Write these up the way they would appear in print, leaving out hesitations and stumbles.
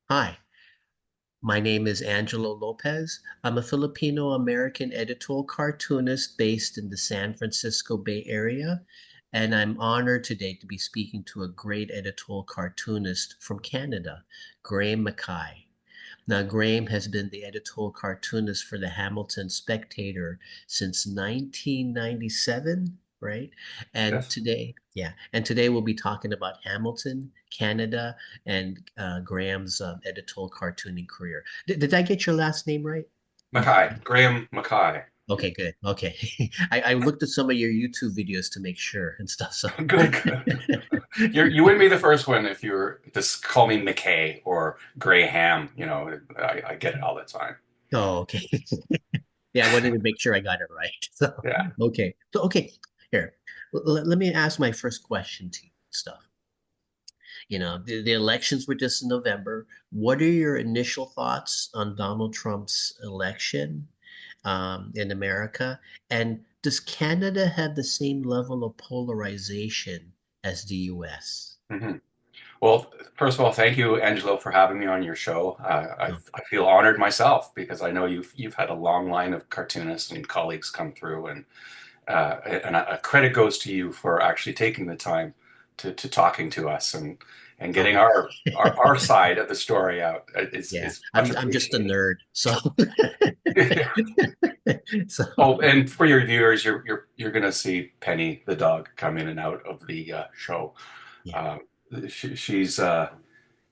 Hi, my name is Angelo Lopez. I'm a Filipino American editorial cartoonist based in the San Francisco Bay Area, and I'm honored today to be speaking to a great editorial cartoonist from Canada, Graeme MacKay. Now, Graeme has been the editorial cartoonist for the Hamilton Spectator since 1997, right? And Yes. today we'll be talking about Hamilton, Canada, and Graeme's editorial cartooning career. Did I get your last name right? MacKay, Graeme MacKay. Okay, good. Okay. I looked at some of your YouTube videos to make sure and stuff. So, Good, good. You wouldn't be the first one if you were just call me MacKay or Graham. I get it all the time. oh, okay. Yeah, I wanted to make sure I got it right. So, Yeah. okay. Here, let me ask my first question to you. Stuff. The elections were just in November. What are your initial thoughts on Donald Trump's election in America? And does Canada have the same level of polarization as the US? hmm Well, first of all, thank you, Angelo, for having me on your show. Oh, I feel honored myself because I know you've had a long line of cartoonists and colleagues come through, and a credit goes to you for actually taking the time to talking to us and getting oh, our side of the story out. yeah. Is much I'm just a appreciated. nerd. So, so Oh, and for your viewers, you're gonna see Penny the dog come in and out of the show. yeah. Uh,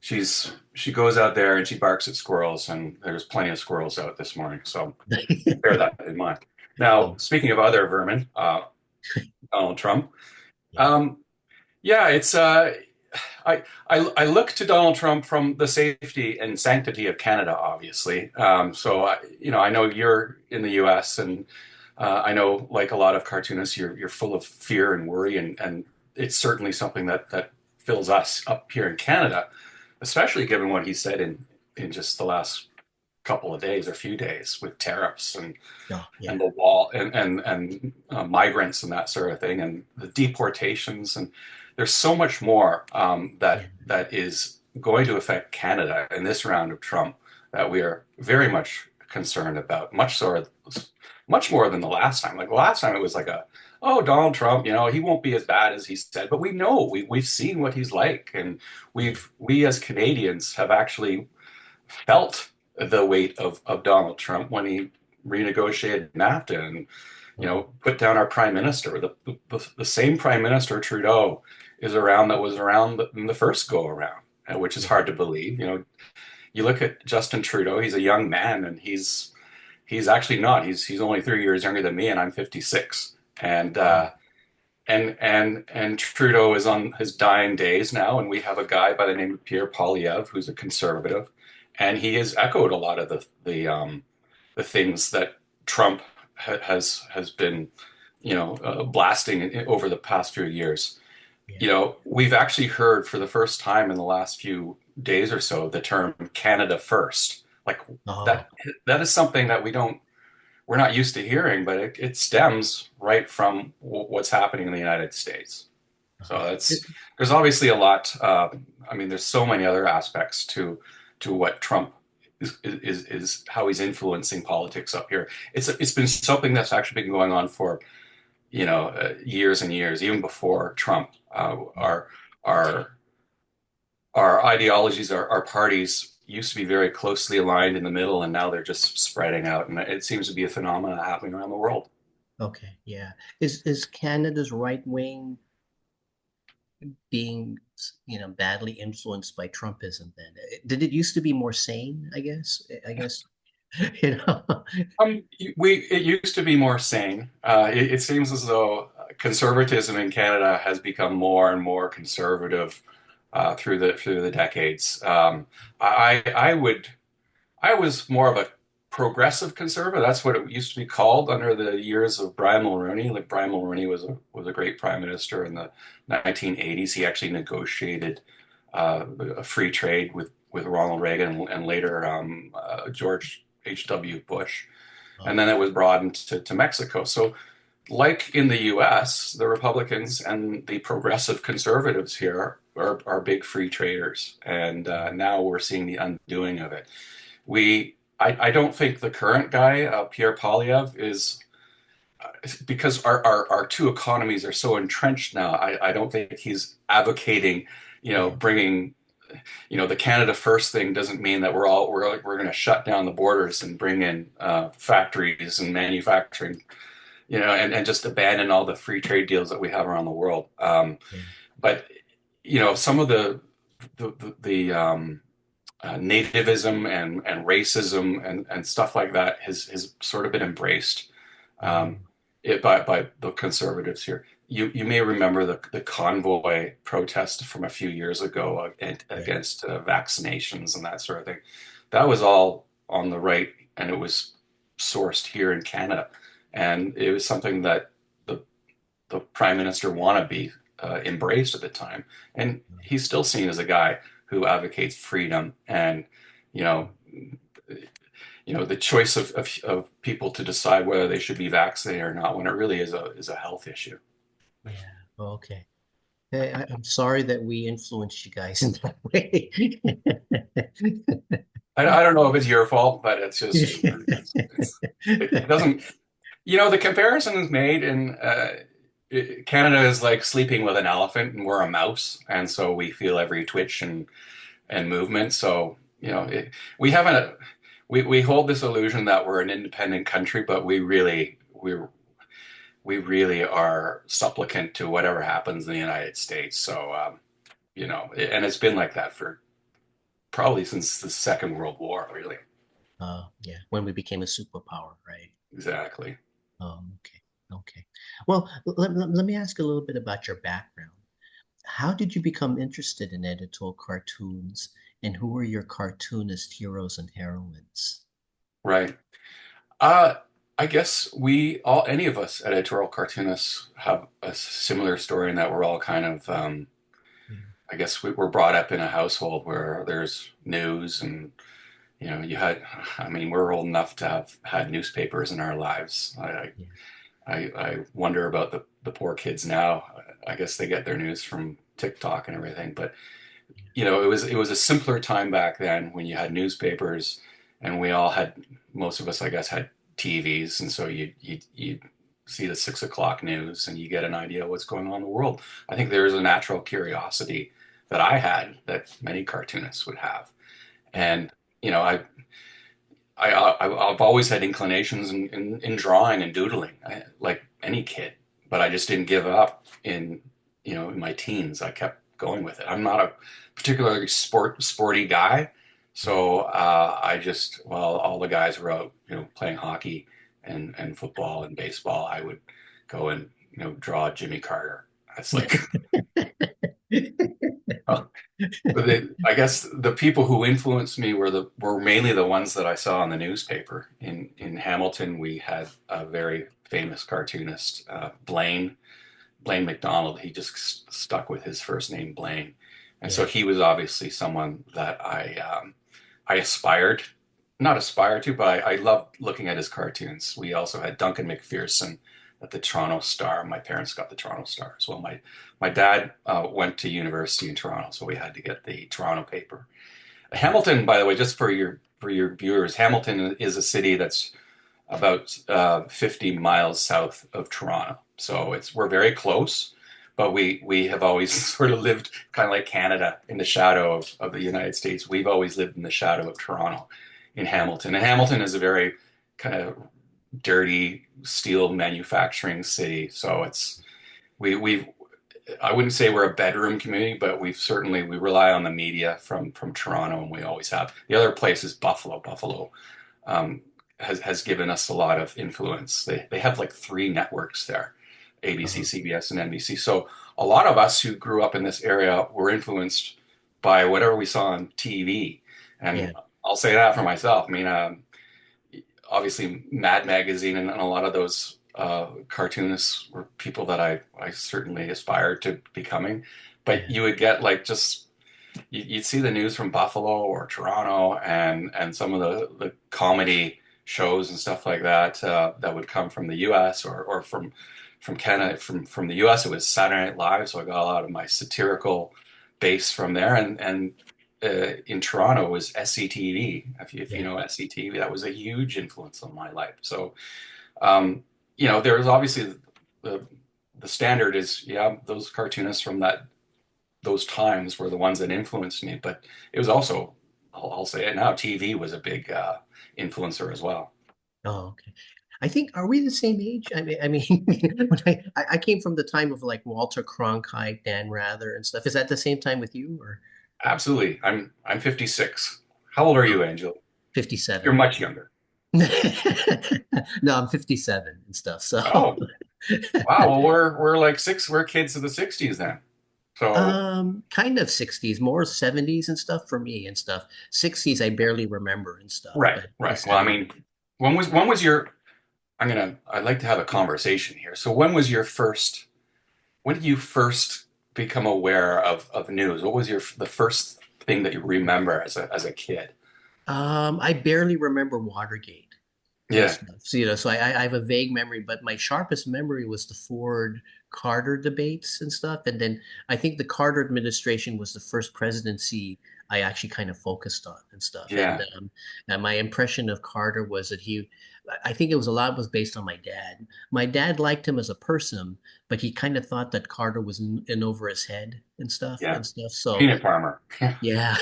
she goes out there and she barks at squirrels, and there's plenty of squirrels out this morning. So bear that in mind. Now, Oh, speaking of other vermin, Donald Trump. yeah. Um, yeah, I look to Donald Trump from the safety and sanctity of Canada, obviously. I know you're in the U.S. and I know, like a lot of cartoonists, you're full of fear and worry, and it's certainly something that fills us up here in Canada, especially given what he said in just the last couple of days or few days with tariffs Oh, and yeah. the wall and migrants and that sort of thing and the deportations and there's so much more Yeah. that is going to affect Canada in this round of Trump that we are very much concerned about, much more than the last time. Like the last time, it was like oh, Donald Trump, he won't be as bad as he said, but we know we've seen what he's like, and Yeah. we as Canadians have actually felt the weight of Donald Trump when he renegotiated NAFTA and Oh, put down our prime minister. The same prime minister Trudeau is around that was around in the first go around, which is yeah. hard to believe. You look at Justin Trudeau; he's a young man, and he's actually not. He's only 3 years younger than me, and I'm 56. And Oh, and Trudeau is on his dying days now, and we have a guy by the name of Pierre Poilievre who's a conservative, and he has echoed a lot of the things that Trump has been blasting over the past few years. yeah. We've actually heard for the first time in the last few days or so the term Canada first. Like Oh, that that is something that we're not used to hearing, but it stems right from what's happening in the United States. So okay. there's obviously a lot. I mean, there's so many other aspects to what Trump is how he's influencing politics up here. It's been something that's actually been going on for years and years, even before Trump. Our our ideologies, our parties used to be very closely aligned in the middle, and now they're just spreading out, and it seems to be a phenomenon happening around the world. Okay, yeah. Is Canada's right wing being, badly influenced by Trumpism then? Did it used to be more sane, I guess? I guess, you know. It used to be more sane. It seems as though conservatism in Canada has become more and more conservative through the decades. I was more of a progressive conservative. That's what it used to be called under the years of Brian Mulroney. Like Brian Mulroney was a great prime minister in the 1980s. He actually negotiated a free trade with Ronald Reagan and later George H.W. Bush. And Oh, then it was broadened to Mexico. So, like in the US, the Republicans and the progressive conservatives here are big free traders, and now we're seeing the undoing of it. I don't think the current guy, Pierre Polyev, is because our two economies are so entrenched now. I don't think he's advocating, Yeah. bringing, the Canada First thing doesn't mean that we're going to shut down the borders and bring in factories and manufacturing, and just abandon all the free trade deals that we have around the world. Yeah. But some of the nativism and racism and stuff like that has sort of been embraced um, Mm. by the conservatives here. You may remember the convoy protest from a few years ago Yeah. against vaccinations and that sort of thing. That was all on the right, and it was sourced here in Canada, and it was something that the the Prime Minister wannabe embraced at the time, and he's still seen as a guy who advocates freedom and you know the choice of people to decide whether they should be vaccinated or not when it really is a health issue. Yeah. Okay. Hey, I'm sorry that we influenced you guys in that way. I don't know if it's your fault, but it's just it doesn't. The comparison is made in Canada is like sleeping with an elephant, and we're a mouse, and so we feel every twitch and movement. So we haven't we hold this illusion that we're an independent country, but we really are supplicant to whatever happens in the United States. So and it's been like that for probably since the Second World War, really. yeah, when we became a superpower, right? Exactly. Okay. Okay. Well, let me ask a little bit about your background. How did you become interested in editorial cartoons, and who were your cartoonist heroes and heroines? Right. Uh, I guess any of us editorial cartoonists have a similar story in that we're all kind of, Yeah. I guess we were brought up in a household where there's news and, I mean, we're old enough to have had newspapers in our lives. Yeah. I wonder about the poor kids now. I guess they get their news from TikTok and everything, but it was a simpler time back then when you had newspapers, and most of us, I guess, had TVs, and so you see the 6 o'clock news and you get an idea of what's going on in the world. I think there's a natural curiosity that I had that many cartoonists would have, Yeah. and I've always had inclinations in drawing and doodling, like any kid, but I just didn't give up in my teens. I kept going with it. I'm not a particularly sporty guy, Yeah. so while all the guys were out, playing hockey and football and baseball, I would go and draw Jimmy Carter. That's like But I guess the people who influenced me were mainly the ones that I saw in the newspaper. In Hamilton, we had a very famous cartoonist, Blaine McDonald. He just stuck with his first name, Blaine, and so Yeah. he was obviously someone that I aspired, not aspired to, but I loved looking at his cartoons. We also had Duncan McPherson at the Toronto Star. My parents got the Toronto Star as well. My dad went to university in Toronto, so we had to get the Toronto paper. Hamilton, by the way, just for your viewers, Hamilton is a city that's about 50 miles south of Toronto. So we're very close, but we have always sort of lived kind of like Canada in the shadow of the United States. We've always lived in the shadow of Toronto in Hamilton. And Hamilton is a very kind of dirty steel manufacturing city. So we've I wouldn't say we're a bedroom community, but we rely on the media from Toronto, and we always have. The other place is Buffalo. Buffalo um, has given us a lot of influence. They have like three networks there: ABC, Uh-huh. CBS, and NBC. So a lot of us who grew up in this area were influenced by whatever we saw on TV. And Yeah. I'll say that for myself. I mean, obviously Mad Magazine and a lot of those cartoonists were people that I certainly aspired to becoming. But Yeah. you would get like just you'd see the news from Buffalo or Toronto and some of the comedy shows and stuff like that that would come from the U.S. or from Canada. From the U.S. it was Saturday Night Live, so I got a lot of my satirical base from there, and in Toronto was SCTV. If you Yeah. know SCTV, that was a huge influence on my life. So um, there's obviously the the standard is, yeah, those cartoonists from those times were the ones that influenced me, but it was also, I'll say it now, TV was a big influencer as well. Oh, okay. I think, are we the same age? I mean, when I came from the time of like Walter Cronkite, Dan Rather, and stuff. Is that the same time with you, or Absolutely. I'm 56. How old are you, Angel? You're 57? much younger. No, I'm 57 and stuff. So, Oh, wow. Well, we're like we're kids of the 60s then. So, kind of 60s, more 70s and stuff for me and stuff. 60s, I barely remember and stuff, right, but the right. Well, I 70s. mean, when was your I'd like to have a conversation here. So when did you first become aware of news? What was the first thing that you remember as a kid? I barely remember Watergate and Yeah, stuff. So, so I have a vague memory, but my sharpest memory was the Ford Carter debates and stuff. And then I think the Carter administration was the first presidency I actually kind of focused on and stuff. yeah, And my impression of Carter was that I think it was a lot was based on my dad. My dad liked him as a person, but he kind of thought that Carter was in over his head and stuff yeah. and stuff. So Peanut farmer. yeah.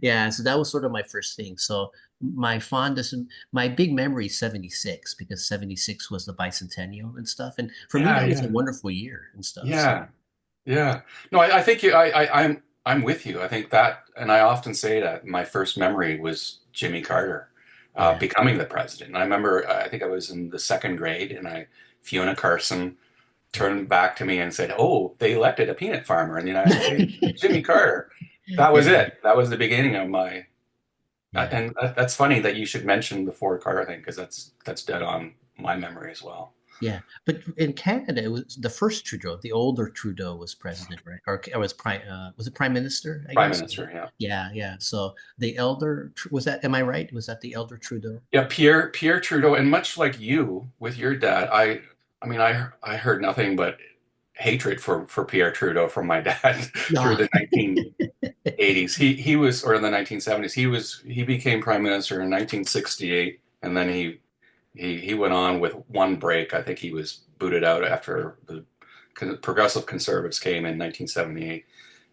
Yeah, so that was sort of my first thing. So my fondest my big memory is 76 because 76 was the bicentennial and stuff. And for me, Yeah, that was a yeah, wonderful year and stuff. So yeah. Yeah. No, I think I'm with you. I think that, and I often say that my first memory was Jimmy Carter yeah. becoming the president. And I remember, I think I was in the second grade, and Fiona Carson Yeah. turned back to me and said, "Oh, they elected a peanut farmer in the United States, Jimmy Carter." That was Yeah. it. That was the beginning of my. Yeah. And that's funny that you should mention the Ford Carter thing, because that's dead on my memory as well. Yeah. But in Canada, it was the first Trudeau, the older Trudeau was president, right? Or was it prime minister, I Prime guess? Minister, yeah. Yeah, yeah. So the elder was that, am I right? Was that the elder Trudeau? Yeah, Pierre Trudeau, and much like you with your dad, I heard nothing but hatred for Pierre Trudeau from my dad through No. the 1980s. He was, or in the 1970s, he became prime minister in 1968, and then he went on with one break. I think he was booted out after the Progressive Conservatives came in 1978,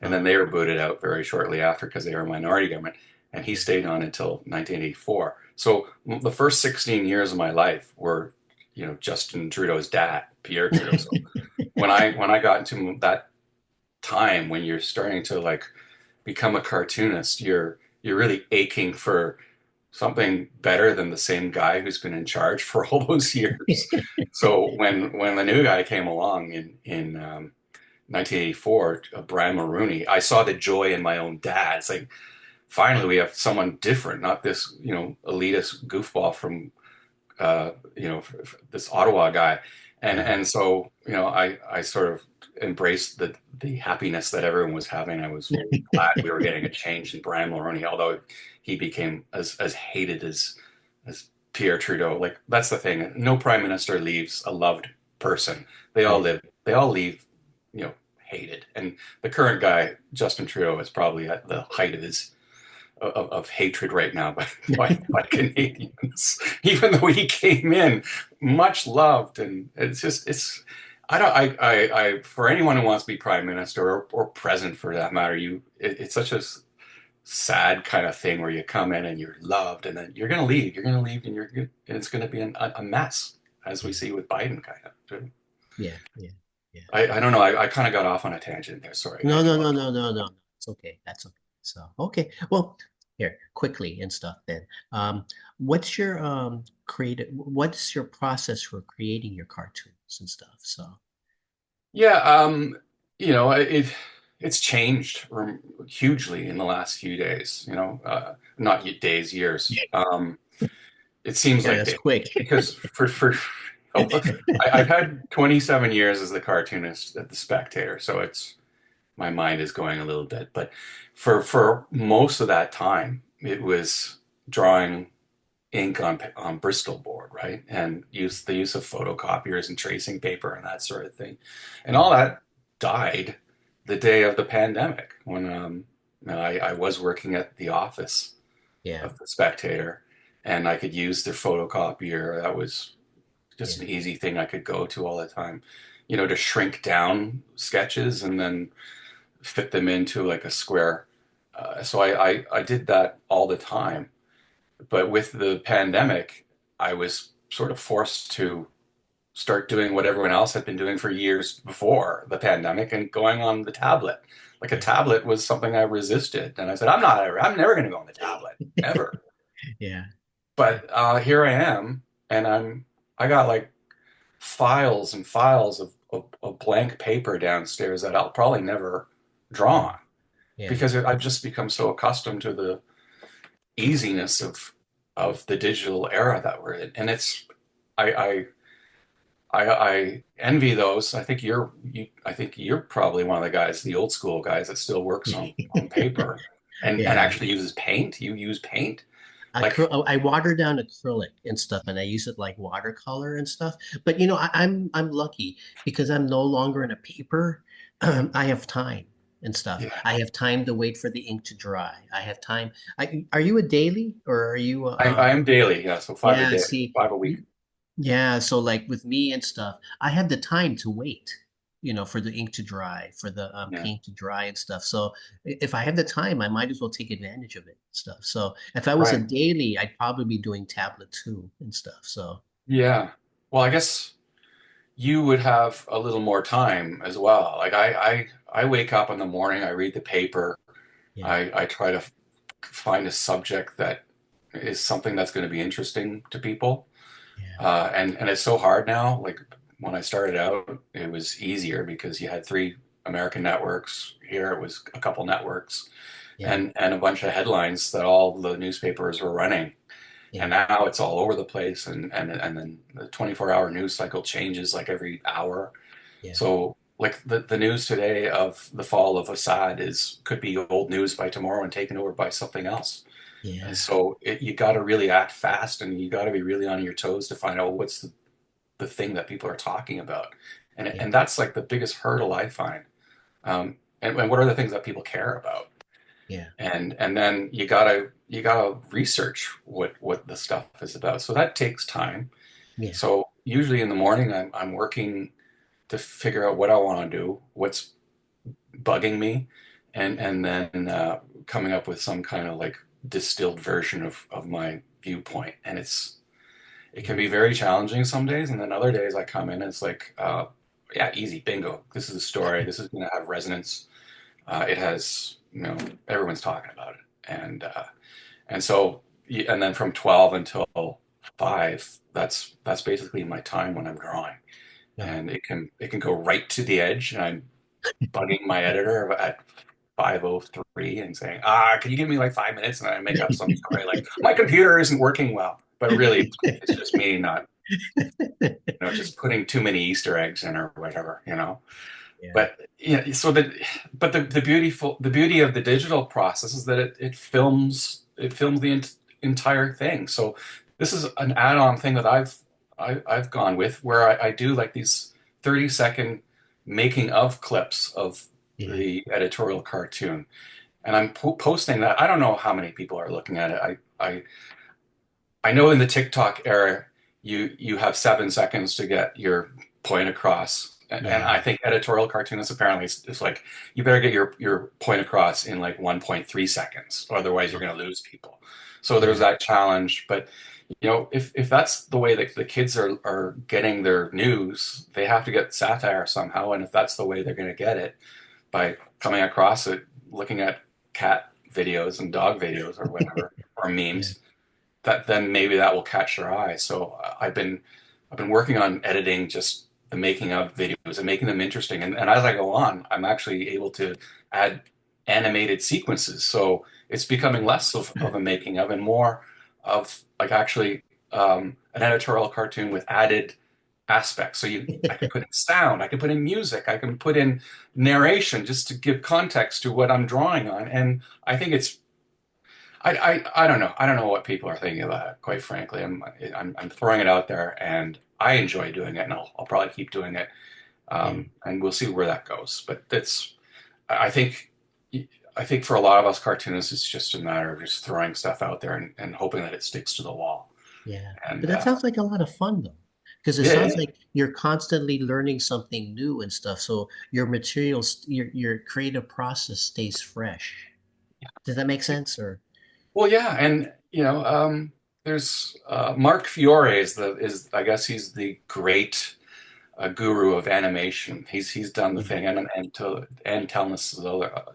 and then Oh, they were booted out very shortly after because they were a minority government. And he yeah. stayed on until 1984. So the first 16 years of my life were, Justin Trudeau's dad, Pierre Trudeau. So when I got into that time when you're starting to like become a cartoonist, you're really aching for something better than the same guy who's been in charge for all those years. So when the new guy came along in 1984, Brian Mulroney, I saw the joy in my own dad. It's like, finally we have someone different, not this elitist goofball from this Ottawa guy. and Yeah. and so I sort of embraced the happiness that everyone was having. I was glad we were getting a change in Brian Mulroney, although he became as hated as Pierre Trudeau. Like, that's the thing, no prime minister leaves a loved person. They all leave hated. And the current guy, Justin Trudeau, is probably at the height of his of hatred right now by Canadians, even though he came in much loved. And it's I don't I for anyone who wants to be prime minister, or president for that matter, it's such a sad kind of thing where you come in and you're loved, and then you're going to leave, and it's going to be a mess, as we Yeah. see with Biden kind of. Yeah. Yeah. Yeah. I don't know. I kind of got off on a tangent there. Sorry, No, no, Angelo. no, no, no, no. It's okay. That's okay. So, okay. Well, here, quickly and stuff then. What's your process for creating your cartoons and stuff? So, Yeah, it's changed hugely in the last few days. Not days, years. It seems yeah, like that's days, quick. because I've had 27 years as the cartoonist at the Spectator, so my mind is going a little bit. But for most of that time, it was drawing ink on Bristol board, right? And the use of photocopiers and tracing paper and that sort of thing. And all Yeah. that died the day of the pandemic when I was working at the office Yeah. of the Spectator, and I could use their photocopier. That was just Yeah. an easy thing I could go to all the time, to shrink down sketches and then fit them into like a square. So I did that all the time. But with the pandemic, I was sort of forced to start doing what everyone else had been doing for years before the pandemic and going on the tablet. Like a Yeah. tablet was something I resisted. And I said, I'm never going to go on the tablet, ever. Yeah. But here I am, and I got like files and files of blank paper downstairs that I'll probably never draw Yeah. on Yeah. because I've just become so accustomed to the easiness of the digital era that we're in. And I I envy those. I think you're probably one of the guys, the old school guys that still works on paper and Yeah. actually uses paint. You use paint? Like, I water down acrylic and stuff, and I use it like watercolor and stuff. But I'm lucky because I'm no longer in a paper. I have time and stuff. yeah, I have time to wait for the ink to dry. I have time. Are you a daily or are you I am daily, yeah, so five a yeah, day, see, 5 a week. yeah, so like with me and stuff, I have the time to wait, for the ink to dry, for the Yeah, paint to dry and stuff. So if I have the time, I might as well take advantage of it and stuff. So if I was a right. daily, I'd probably be doing tablet too and stuff. So Yeah. Well, I guess you would have a little more time as well. Like I wake up in the morning, I read the paper, yeah, I try to find a subject that is something that's going to be interesting to people. yeah, And it's so hard now. Like when I started out, it was easier because you had three American networks. Here it was a couple networks yeah, and a bunch of headlines that all the newspapers were running. And yeah, now it's all over the place, and then the 24-hour news cycle changes like every hour. yeah, So like the news today of the fall of Assad is could be old news by tomorrow and taken over by something else. And yeah, so you got to really act fast, and you got to be really on your toes to find out what's the thing that people are talking about. yeah, And that's like the biggest hurdle I find. And what are the things that people care about? yeah, And then you gotta research what the stuff is about. So that takes time. yeah, So usually in the morning I'm working to figure out what I want to do, what's bugging me, and then coming up with some kind of like distilled version of my viewpoint. And it can yeah, be very challenging some days, and then other days I come in and it's like yeah, easy, bingo. This is a story. This is going to have resonance. It has, everyone's talking about it, and so and then from 12 until 5, that's basically my time when I'm drawing, yeah. and it can go right to the edge, and I'm bugging my editor at 5:03 and saying, can you give me like 5 minutes, and I make up some story like my computer isn't working well, but really it's just me not, just putting too many Easter eggs in or whatever. Yeah, But yeah, but the beauty of the digital process is that it films the entire thing. So this is an add-on thing that I've gone with where I do like these 30-second making of clips of yeah, the editorial cartoon, and I'm posting that. I don't know how many people are looking at it. I know in the TikTok era, you have 7 seconds to get your point across, and yeah, I think editorial cartoonists apparently is like you better get your point across in like 1.3 seconds, otherwise you're going to lose people. So there's yeah, that challenge, but if that's the way that the kids are getting their news, they have to get satire somehow, and if that's the way they're going to get it by coming across it, looking at cat videos and dog videos or whatever or yeah, memes that then maybe that will catch their eye. So I've been working on editing just the making of videos and making them interesting. And as I go on, I'm actually able to add animated sequences. So it's becoming less of a making of and more of like actually an editorial cartoon with added aspects. So I could put in sound, I could put in music, I can put in narration just to give context to what I'm drawing on. And I think I don't know. I don't know what people are thinking about it, quite frankly. I'm throwing it out there, and I enjoy doing it, and I'll probably keep doing it, yeah, and we'll see where that goes. But I think I think for a lot of us cartoonists, it's just a matter of just throwing stuff out there and hoping that it sticks to the wall. Yeah. But And that sounds like a lot of fun though. Because it yeah, sounds yeah, like you're constantly learning something new and stuff. So your materials, your creative process stays fresh. Does that make sense? Or well, yeah, and there's Mark Fiore is I guess he's the great guru of animation. He's done the yeah, thing, and Telnus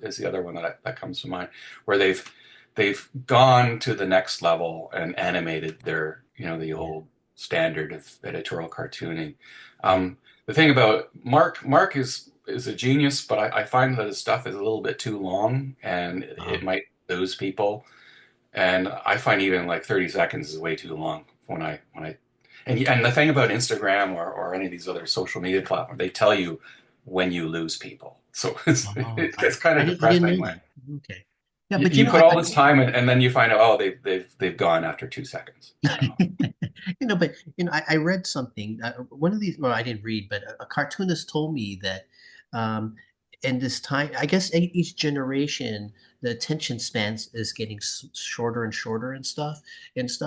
is the other one that comes to mind, where they've gone to the next level and animated their the yeah, old standard of editorial cartooning. yeah. The thing about Mark is a genius, but I find that his stuff is a little bit too long, and it Um, might lose people. And I find even like 30 seconds is way too long when I and the thing about Instagram or any of these other social media platforms, they tell you when you lose people. So oh, it gets kind of I didn't depressing know when that. Okay. Yeah, but you put all this time and then you find out, oh, they've gone after 2 seconds. Oh, But I read something. One of these, well, I didn't read, but a cartoonist told me that, um, in this time, I guess each generation, the attention span is getting shorter and shorter and stuff.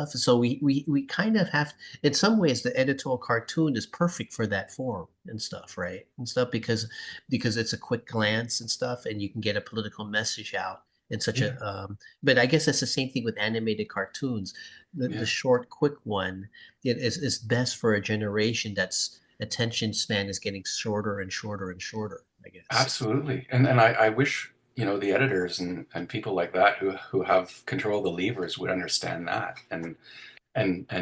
So we kind of have, in some ways, the editorial cartoon is perfect for that form and stuff, right? And stuff because it's a quick glance and stuff, and you can get a political message out in such yeah, a. But I guess that's the same thing with animated cartoons. The yeah. short, quick one is best for a generation that's attention span is getting shorter and shorter and shorter, I guess. Absolutely. And I wish, the editors and people like that who have control of the levers would understand that and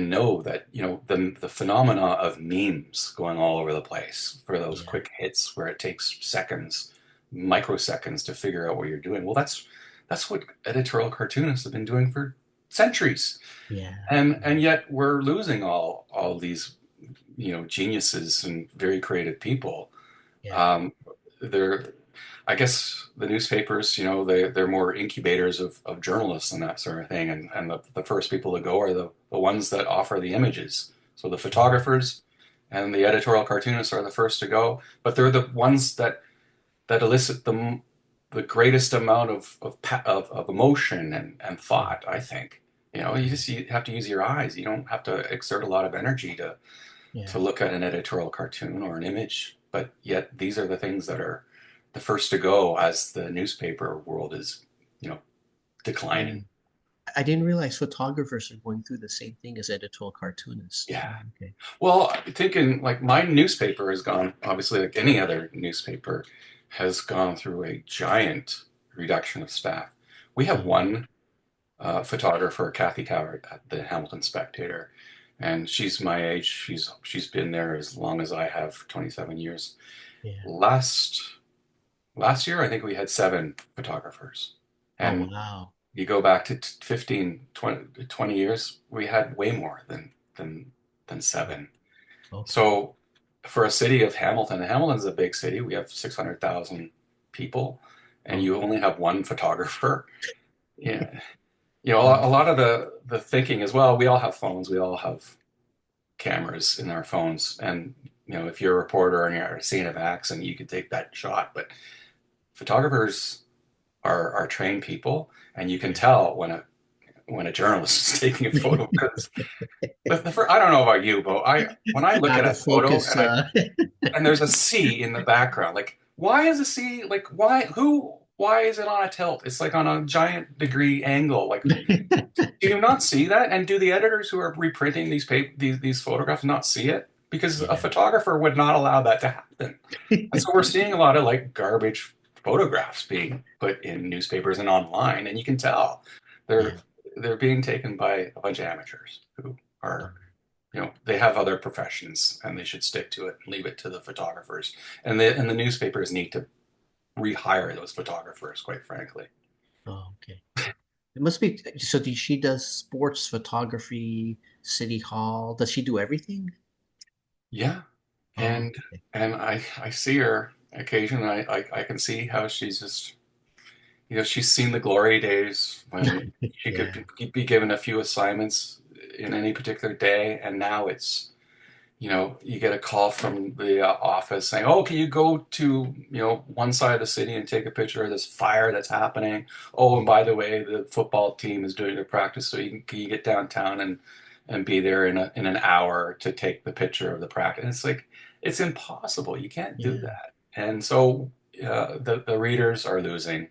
know that the phenomena of memes going all over the place for those Yeah, quick hits where it takes seconds, microseconds to figure out what you're doing. Well, that's what editorial cartoonists have been doing for centuries, yeah, and yet we're losing all these geniuses and very creative people. yeah, um, they're I guess the newspapers, they're more incubators of journalists and that sort of thing. And the first people to go are the ones that offer the images. So the yeah, photographers and the editorial cartoonists are the first to go, but they're the ones that elicit the greatest amount of emotion and yeah, thought, I think. You have to use your eyes. You don't have to exert a lot of energy yeah, to look at an editorial cartoon or an image, but yet these are the things that are the first to go as the newspaper world is, you know, yeah. declining. I didn't realize photographers are going through the same thing as editorial cartoonists. Yeah. Okay. Well, thinking like my newspaper has gone, obviously, like any other newspaper, has gone through a giant reduction of staff. We have Um, one photographer, Kathy Coward, at the Hamilton Spectator, and she's my age. She's been there as long as I have, 27 years. yeah. Last Last year, I think we had 7 photographers. Oh, And wow. you go back to 15, 20 years, we had way more than Oh, 7. okay. So for a city of Hamilton, Hamilton's a big city. We have 600,000 people, and you Okay. only have one photographer. Yeah. Oh, A lot of the thinking as well, we all have phones, we all have cameras in our phones. And, if you're a reporter and you're at a scene of accident, you can take that shot. But photographers are trained people, and you can yeah. tell when a journalist is taking a photo because I don't know about you, but I when I look Out at a of photo focus. and I and there's a sea in the background, like why is a sea like why is it on a tilt? It's like on a giant degree angle. Like, do you not see that? And do the editors who are reprinting these photographs not see it? Because a Yeah. photographer would not allow that to happen. And so we're seeing a lot of like garbage photographs being put in newspapers and online, and you can tell they're Yeah. they're being taken by a bunch of amateurs who are, they have other professions and they should stick to it and leave it to the photographers. And the newspapers need to rehire those photographers, quite frankly. Oh, okay. It must be. So she does sports photography, city hall. Does she do everything? Yeah, Oh, and okay. and I see her occasionally. I can see how she's just she's seen the glory days when she could Yeah. be given a few assignments in any particular day, and now it's you get a call from the office saying, "Oh, can you go to, one side of the city and take a picture of this fire that's happening? Oh, and Yeah. by the way, the football team is doing a practice, so can you get downtown and be there in an hour to take the picture of the practice?" And it's like it's impossible. You can't do Yeah. that. And so the readers are losing,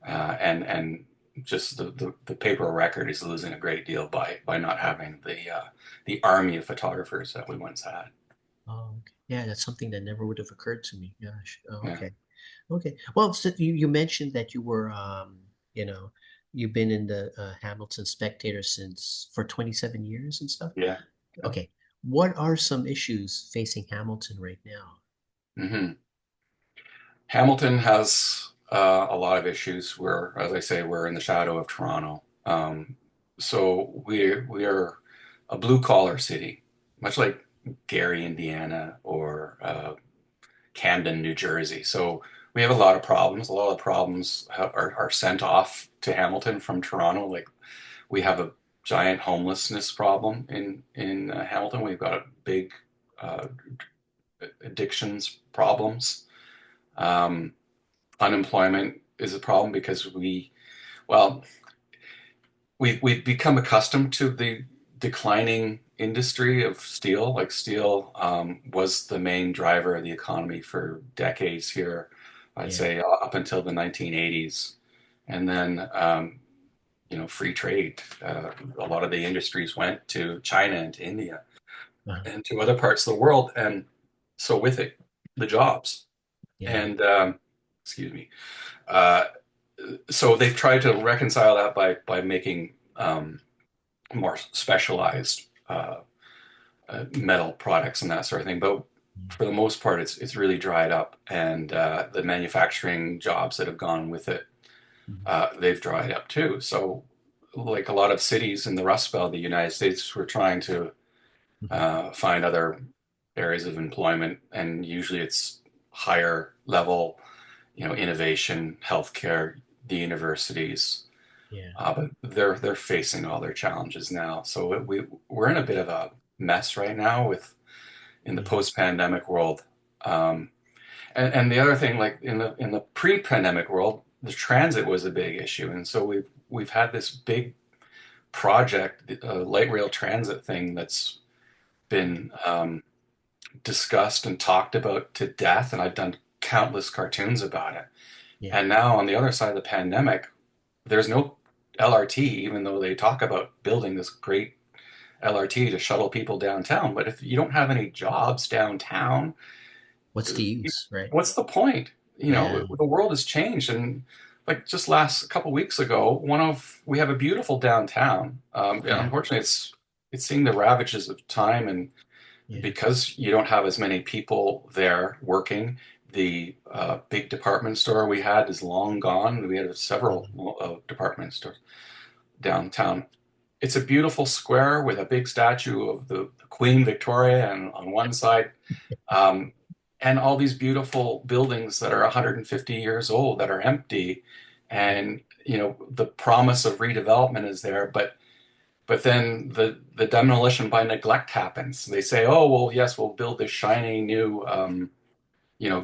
and just the paper record is losing a great deal by not having the army of photographers that we once had. Oh, okay. Yeah, that's something that never would have occurred to me. Gosh. Oh, Yeah, okay. Okay. Well, so you mentioned that you know, you've been in the Hamilton Spectator since for 27 years and stuff. yeah, yeah. Okay. What are some issues facing Hamilton right now? Hmm. Hamilton has a lot of issues. Where, as I say, we're in the shadow of Toronto. So we are a blue collar city, much like Gary, Indiana, or Camden, New Jersey. So we have a lot of problems. A lot of the problems are sent off to Hamilton from Toronto. Like we have a giant homelessness problem in Hamilton. We've got a big uh, addictions problems. Um, Unemployment is a problem because well, we've become accustomed to the declining industry of steel. Like steel was the main driver of the economy for decades here. I'd Yeah. say up until the 1980s, and then free trade. A lot of the industries went to China and to India Uh, and to other parts of the world, and so with it, the jobs. yeah. And excuse me. Uh, so they've tried to reconcile that by making more specialized metal products and that sort of thing. But for the most part, it's really dried up, and the manufacturing jobs that have gone with it, Mhm. they've dried up too. So, like a lot of cities in the Rust Belt of the United States, we're trying to Mhm. find other areas of employment, and usually it's higher level, innovation, healthcare, the universities. Yeah. But they're facing all their challenges now. So we're in a bit of a mess right now with in the Yeah. post-pandemic world. Um, and the other thing, like in the pre-pandemic world, the transit was a big issue, and so we've had this big project, light rail transit thing that's been discussed and talked about to death, and I've done countless cartoons about it. Yeah. And now on the other side of the pandemic, there's no LRT, even though they talk about building this great LRT to shuttle people downtown. But if you don't have any jobs downtown, What's the use, right? what's the point? Yeah. The world has changed, and like just last a couple weeks ago, we have a beautiful downtown. Yeah, Yeah. unfortunately, it's seeing the ravages of time, and Yeah. because you don't have as many people there working. The big department store we had is long gone. We had several Mhm. department stores downtown. It's a beautiful square with a big statue of the Queen Victoria and on one side, um, and all these beautiful buildings that are 150 years old that are empty. And the promise of redevelopment is there, but then the demolition by neglect happens. They say, "Oh, well, yes, we'll build this shiny new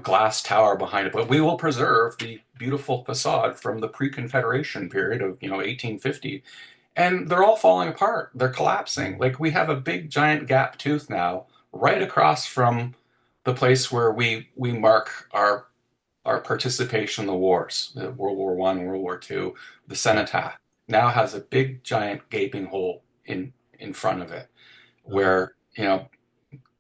glass tower behind it, but we will preserve the beautiful facade from the pre-Confederation period of 1850." And they're all falling apart. They're collapsing. Yeah. Like we have a big giant gap tooth now, right across from the place where we mark our participation in the wars, World War One, World War Two. The Yeah. cenotaph now has a big giant gaping hole in front of it, Oh, where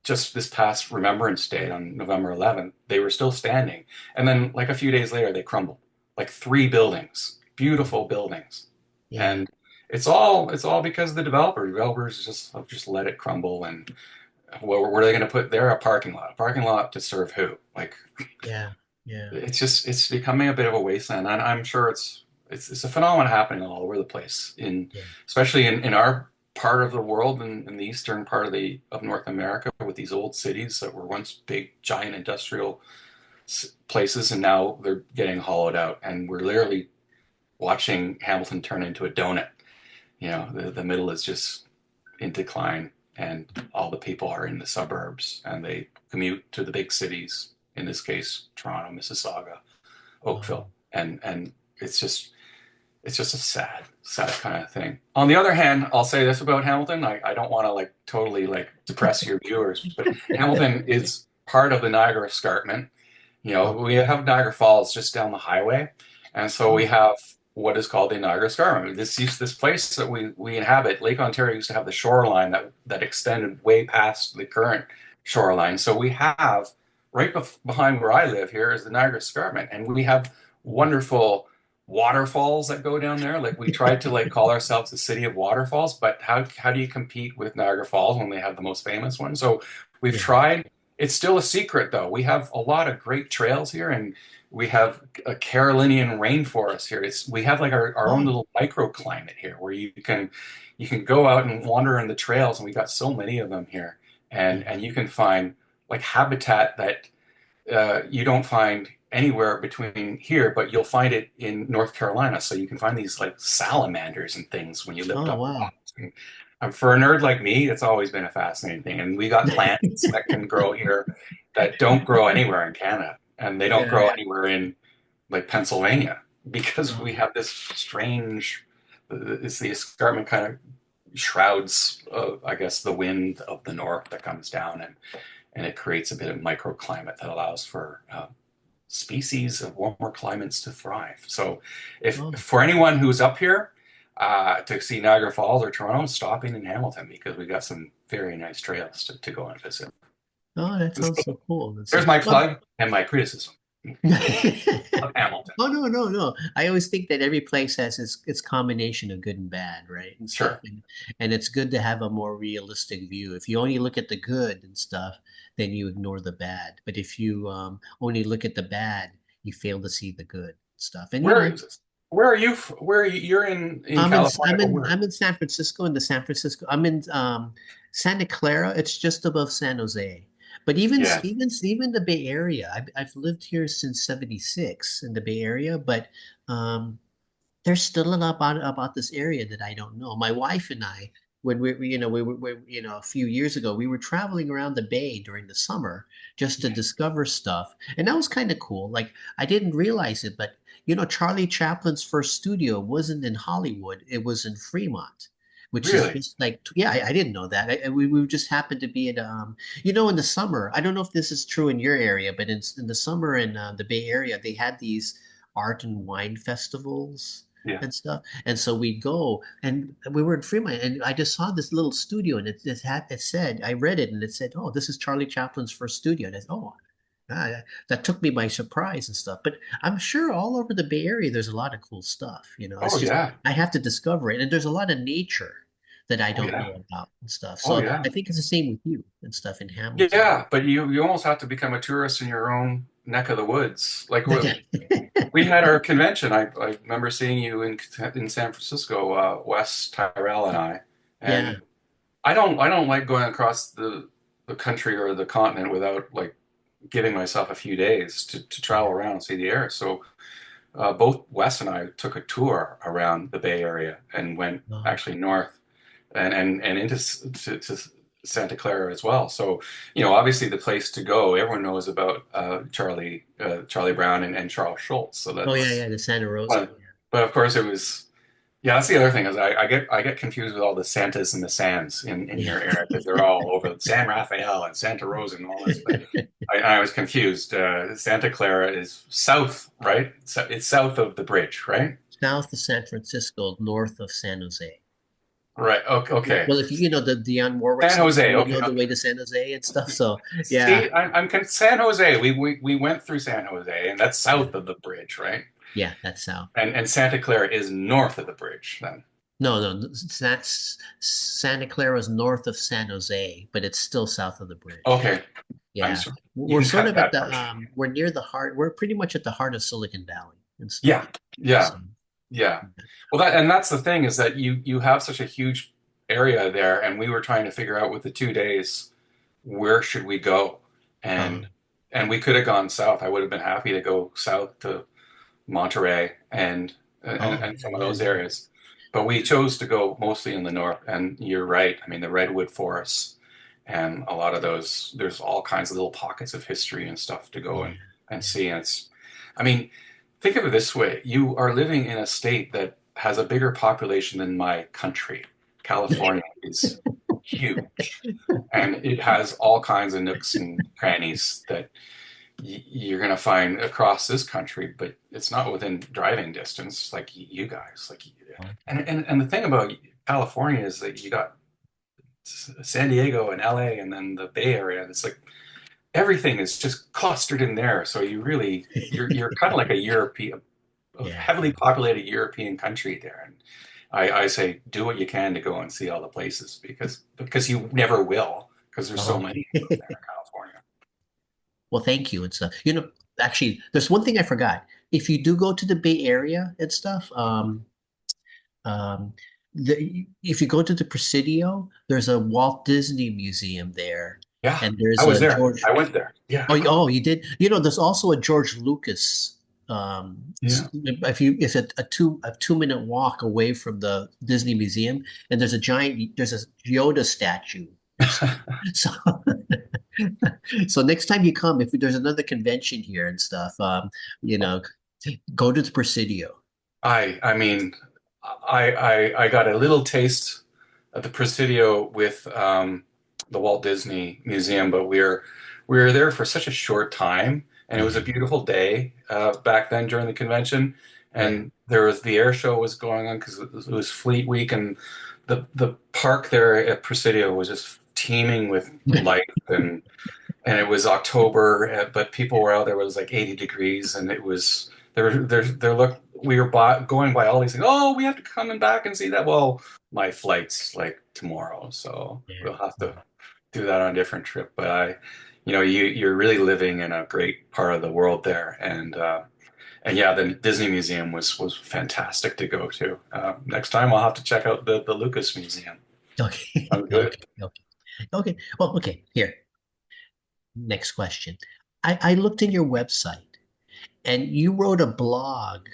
just this past Remembrance Day on November 11th, they were still standing, and then like a few days later, they crumbled. Like three buildings, beautiful buildings, yeah. and it's all because of the developers just let it crumble. And what are they going to put there? A parking lot to serve who? Like Yeah. Yeah. it's becoming a bit of a wasteland, and I'm sure it's a phenomenon happening all over the place, Yeah. especially in our part of the world, in the eastern part of North America, with these old cities that were once big giant industrial places, and now they're getting hollowed out, and we're literally watching Hamilton turn into a donut. The middle is just in decline. and all the people are in the suburbs, and they commute to the big cities. In this case, Toronto, Mississauga, Oakville, Oh, and it's just a sad kind of thing. On the other hand, I'll say this about Hamilton. I don't want to like totally like depress your viewers, but Hamilton is part of the Niagara Escarpment. You know, oh, we have Niagara Falls just down the highway, and so we oh, have what is called the Niagara Escarpment. This place that we inhabit, Lake Ontario used to have the shoreline that extended way past the current shoreline. So we have behind where I live here is the Niagara Escarpment, and we have wonderful waterfalls that go down there. Like we tried to like call ourselves the city of waterfalls, but how do you compete with Niagara Falls when they have the most famous one? So we've yeah. tried. It's still a secret though. We have a lot of great trails here, and we have a Carolinian rainforest here. We have like our own Oh, little microclimate here where you can go out and wander in the trails, and we got so many of them here. yeah. And you can find like habitat that you don't find anywhere between here, but you'll find it in North Carolina. So you can find these like salamanders and things when you lift Oh, up wow. rocks. And for a nerd like me, it's always been a fascinating thing. And we got plants that can grow here that don't grow anywhere in Canada, and they don't Yeah. grow anywhere in like Pennsylvania because we Oh, have this strange. It's the escarpment kind of shrouds, I guess, the wind of the north that comes down, and it creates a bit of microclimate that allows for species of warmer climates to thrive. So, if oh, for anyone who's up here to see Niagara Falls or Toronto, stopping in Hamilton because we got some very nice trails to go and visit. oh, that So sounds so cool. That's so, there's my well, plug and my criticism of Hamilton. oh no, no, no. I always think that every place has its combination of good and bad, right? And stuff. Sure. And it's good to have a more realistic view. If you only look at the good and stuff, then you ignore the bad. But if you only look at the bad, you fail to see the good stuff. And Where is this? Where are you? Where are you? You're in California, but where? I'm in San Francisco, in the San Francisco. I'm in Santa Clara. It's just above San Jose. But Yeah. even the Bay Area. I've lived here since '76 in the Bay Area, but um, there's still a lot about this area that I don't know. My wife and I, when a few years ago, we were traveling around the Bay during the summer just to discover stuff, and that was kind of cool. Like I didn't realize it, but Charlie Chaplin's first studio wasn't in Hollywood; it was in Fremont, which is Really? just like, yeah, I didn't know that. We just happened to be at in the summer. I don't know if this is true in your area, but in the summer in the Bay Area, they had these art and wine festivals Yeah. and stuff. And so we'd go, and we were in Fremont, and I just saw this little studio, and it said, I read it, and it said, "Oh, this is Charlie Chaplin's first studio." And I said, "Oh." That took me by surprise and stuff, but I'm sure all over the Bay Area there's a lot of cool stuff. It's Oh just yeah. I have to discover it, and there's a lot of nature that I Oh don't yeah. know about and stuff. Oh So yeah. I think it's the same with you and stuff in Hamilton. Yeah, but you almost have to become a tourist in your own neck of the woods. Like we had our convention. I remember seeing you in San Francisco, Wes Tyrell and I, Yeah. and I don't like going across the country or the continent without like giving myself a few days to travel around and see the area. So both Wes and I took a tour around the Bay Area and went Oh, actually north and into to Santa Clara as well. So, you know, obviously the place to go, everyone knows about Charlie Brown and Charles Schultz. So oh yeah, that's, yeah, the Santa Rosa. but, but of course it was, yeah, that's the other thing is I get confused with all the Santas and the Sands in Yeah. your area because they're all over San Rafael and Santa Rosa and all this. But I was confused. Santa Clara is south, right? So it's south of the bridge, right? South of San Francisco, north of San Jose. Right. Okay. Okay. Well, if you know the Dionne Warwick San song, Jose. you Okay. know the way Okay. to San Jose and stuff. So yeah, See, San Jose. We went through San Jose, and that's south of the bridge, right? yeah, that's south. And Santa Clara is north of the bridge. Then No, no, that's Santa Clara's north of San Jose, but it's still south of the bridge. okay, I'm Yeah, sorry. You we're can sort cut of at that the part. we're near the heart. We're pretty much at the heart of Silicon Valley and stuff. Yeah, yeah, So yeah. Well, that's the thing is that you have such a huge area there, and we were trying to figure out with the 2 days where should we go, and um, and we could have gone south. I would have been happy to go south to Monterey and oh and some of yeah, those yeah, areas. but we chose to go mostly in the north. And you're right. I mean, the redwood forests and a lot of those, there's all kinds of little pockets of history and stuff to go Yeah, and yeah, see. And it's, I mean, think of it this way. You are living in a state that has a bigger population than my country. California is huge, and it has all kinds of nooks and crannies that you're going to find across this country, but it's not within driving distance like you guys. Like, and the thing about California is that you got San Diego and LA and then the Bay Area. It's like everything is just clustered in there. So you're kind of like a European, a yeah. heavily populated European country there. And I say do what you can to go and see all the places because you never will because there's so Oh. many of them there in California. Well, thank you and stuff. Actually, there's one thing I forgot. If you do go to the Bay Area and stuff, um, if you go to the Presidio, there's a Walt Disney Museum there, Yeah, and I there's was a there. George. I went there. Yeah. Oh, you did. There's also a George Lucas. Yeah. It's a 2-minute walk away from the Disney Museum, and there's a Yoda statue and stuff. So, so next time you come, if there's another convention here and stuff, you know, go to the Presidio. I mean, I got a little taste at the Presidio with the Walt Disney Museum, but we were there for such a short time, and it was Yeah, a beautiful day back then during the convention, yeah. and there was the air show was going on because it was Fleet Week, and the park there at Presidio was just teeming with life and it was October, but people were out there. It was like 80 degrees, and it was there. Look, we were going by all these things. Oh, we have to come and back and see that. Well, my flight's like tomorrow, so Yeah. we'll have to do that on a different trip. But you're really living in a great part of the world there, and yeah, the Disney Museum was fantastic to go to. Next time, I'll have to check out the Lucas Museum. Okay. I'm good. Okay. Okay. Okay. Well, okay. Here, next question. I looked in your website and you wrote a blog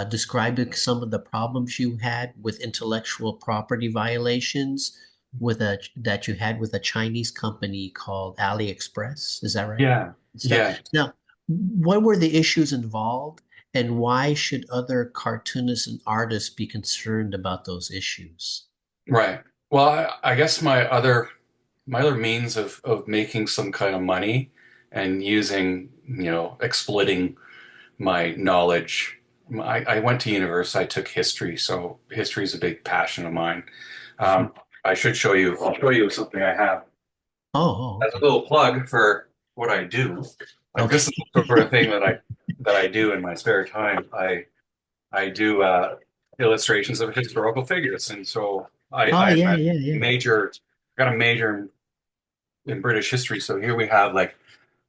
describing some of the problems you had with intellectual property violations that you had with a Chinese company called AliExpress. Is that right? Yeah, Stuff. yeah. Now, what were the issues involved, and why should other cartoonists and artists be concerned about those issues? Right. Well, I guess my other means of making some kind of money and using, exploiting my knowledge. I went to university, I took history, so history is a big passion of mine. Um, I'll show you something I have Oh, as a okay. little plug for what I do. Like this is Okay. the sort of thing that I do in my spare time. I do illustrations of historical figures, and so Oh, I'm yeah, a yeah, yeah. major, got a major in British history. So here we have like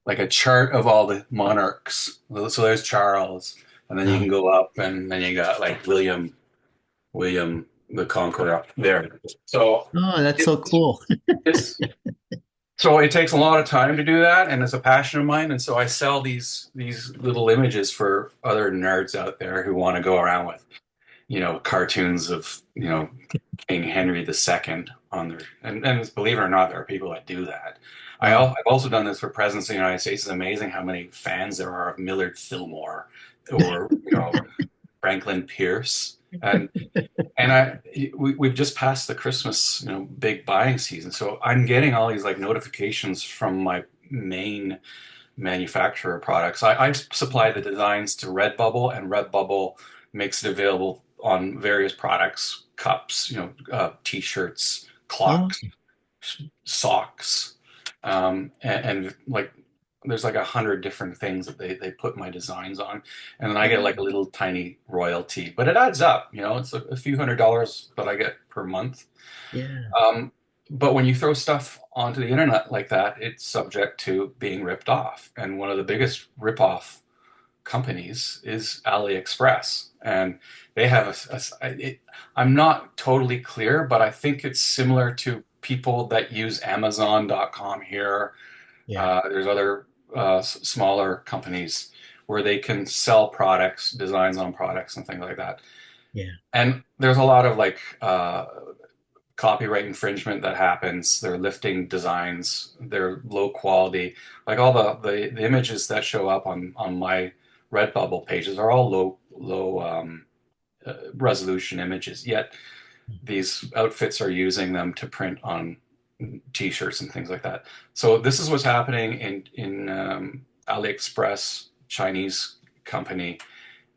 a chart of all the monarchs. So there's Charles, and then you Oh, can go up, and then you got like William the Conqueror up there. So oh, that's it, so cool. it's so it takes a lot of time to do that, and it's a passion of mine. And so I sell these little images for other nerds out there who want to go around with cartoons of King Henry II on their and believe it or not, there are people that do that. Oh, I've also done this for presidents of the United States. It's amazing how many fans there are of Millard Fillmore or Franklin Pierce. We've just passed the Christmas big buying season, so I'm getting all these like notifications from my main manufacturer products. I supply the designs to Redbubble, and Redbubble makes it available on various products, cups, t-shirts, oh, clocks, okay. socks, and like there's like 100 different things that they put my designs on, and then I get like a Oh, little tiny royalty, but it adds up. It's a few $100s that I get per month. yeah, Um, but when you throw stuff onto the internet like that, it's subject to being ripped off. And one of the biggest rip-off companies is AliExpress. And they have I'm not totally clear, but I think it's similar to people that use Amazon.com here. yeah. There's other smaller companies where they can sell products, designs on products, and things like that. Yeah. And there's a lot of like copyright infringement that happens. They're lifting designs, they're low quality. Like all the images that show up on my Redbubble pages are all low resolution images. Yet these outfits are using them to print on T-shirts and things like that. So this is what's happening in AliExpress, Chinese company.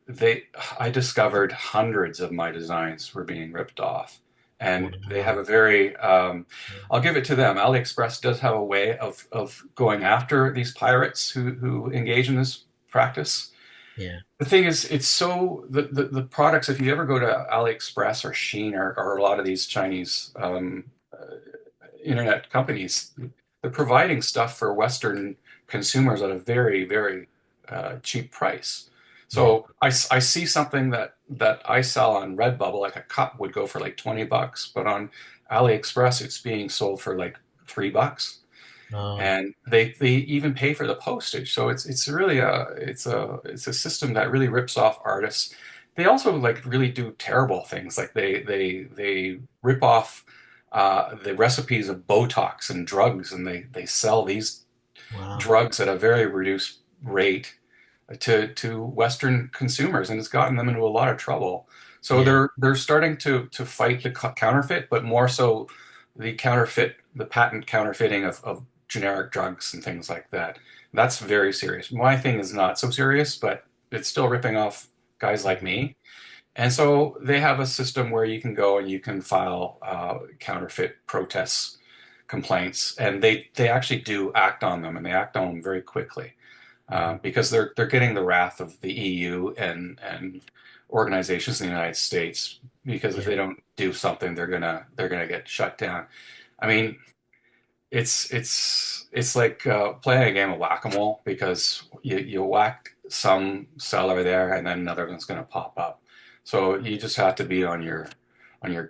They I discovered hundreds of my designs were being ripped off, and they have Wow. a very I'll give it to them. AliExpress does have a way of going after these pirates who engage in this practice. Yeah. The thing is, it's so the products. If you ever go to AliExpress or Shein or a lot of these Chinese internet companies, they're providing stuff for Western consumers at a very cheap price. Yeah. So I see something that I sell on Redbubble, like a cup would go for like $20, but on AliExpress it's being sold for like $3, Oh, and they even pay for the postage. So it's really a system that really rips off artists. They also like really do terrible things. Like they rip off the recipes of Botox and drugs, and they sell these wow. drugs at a very reduced rate to Western consumers, and it's gotten them into a lot of trouble. So Yeah. they're starting to fight the counterfeit, but more so the patent counterfeiting of generic drugs and things like that. That's very serious. My thing is not so serious, but it's still ripping off guys like me. And so they have a system where you can go and you can file counterfeit protests, complaints, and they actually do act on them, and they act on them very quickly because they're getting the wrath of the EU and organizations in the United States. Because if Yeah. they don't do something, they're gonna get shut down. I mean, it's like playing a game of whack-a-mole, because you whack some seller there and then another one's going to pop up. So you just have to be on your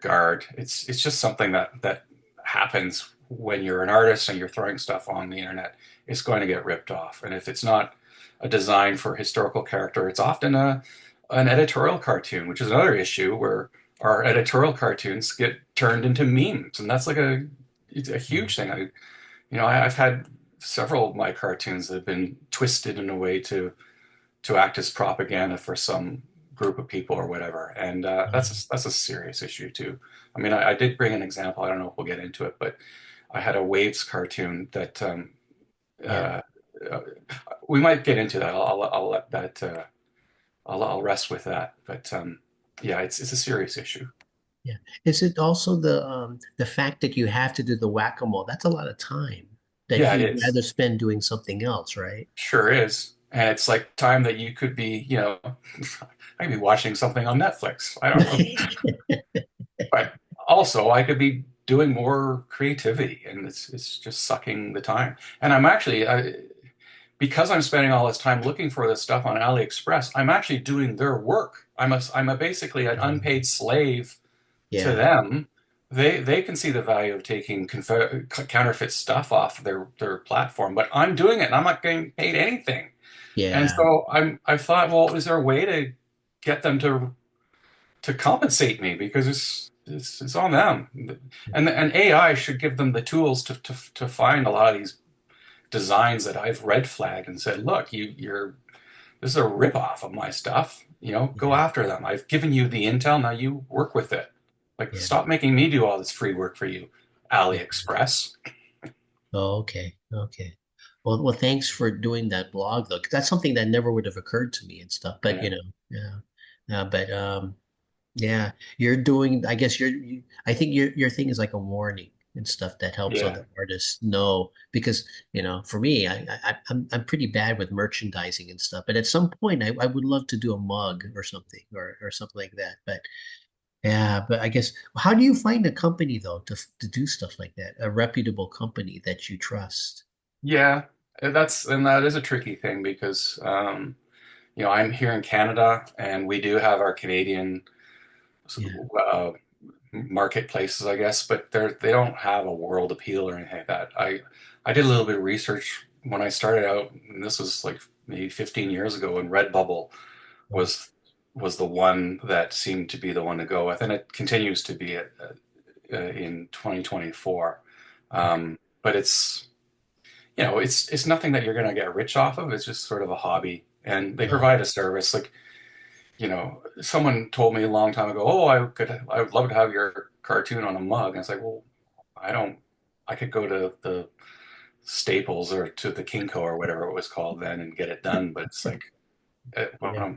guard. It's just something that happens when you're an artist and you're throwing stuff on the internet. It's going to get ripped off, and if it's not a design for a historical character, it's often a an editorial cartoon, which is another issue where our editorial cartoons get turned into memes, and that's like it's a Yeah. huge thing. I've had several of my cartoons that have been twisted in a way to act as propaganda for some group of people or whatever, and that's a serious issue too. I mean, I did bring an example. I don't know if we'll get into it, but I had a Waves cartoon that Yeah. uh, uh, we might get into that. I'll let that I'll rest with that. But yeah, it's a serious issue. Yeah. Is it also the fact that you have to do the whack-a-mole? That's a lot of time that Yeah, it you'd is. rather spend doing something else, right? Sure is. And it's like time that you could be, I could be watching something on Netflix. I don't know. But also I could be doing more creativity, and it's just sucking the time. And because I'm spending all this time looking for this stuff on AliExpress, I'm actually doing their work. I'm a basically an unpaid slave to Yeah. them. They can see the value of taking counterfeit stuff off their platform, but I'm doing it and I'm not getting paid anything. And Yeah. so I thought, well, is there a way to get them to compensate me, because it's on them, and AI should give them the tools to find a lot of these designs that I've red flagged and said, look, you're this is a ripoff of my stuff. Go Yeah. after them. I've given you the intel. Now you work with it. Like, Yeah. stop making me do all this free work for you, Yeah. AliExpress. Oh, okay. Okay. Well, thanks for doing that blog though, 'cause that's something that never would have occurred to me and stuff. But Yeah. yeah. But yeah, you're doing, I guess I think your thing is like a warning and stuff that helps Yeah. other artists know because, for me, I'm pretty bad with merchandising and stuff. But at some point I would love to do a mug or something or something like that. But yeah, but I guess how do you find a company though to do stuff like that? A reputable company that you trust. Yeah. That is a tricky thing, because I'm here in Canada, and we do have our Canadian Yeah. uh, marketplaces, I guess, but they don't have a world appeal or anything like that. I did a little bit of research when I started out, and this was like maybe 15 years ago, when Redbubble Oh, was was the one that seemed to be the one to go with, and it continues to be in 2024. Okay. But it's nothing that you're going to get rich off of. It's just sort of a hobby, and they Oh, provide a service. Like, someone told me a long time ago, "Oh, I would love to have your cartoon on a mug." And it's like, well, I don't. I could go to the Staples or to the Kinko or whatever it was called then and get it done. But it's like, well, yeah.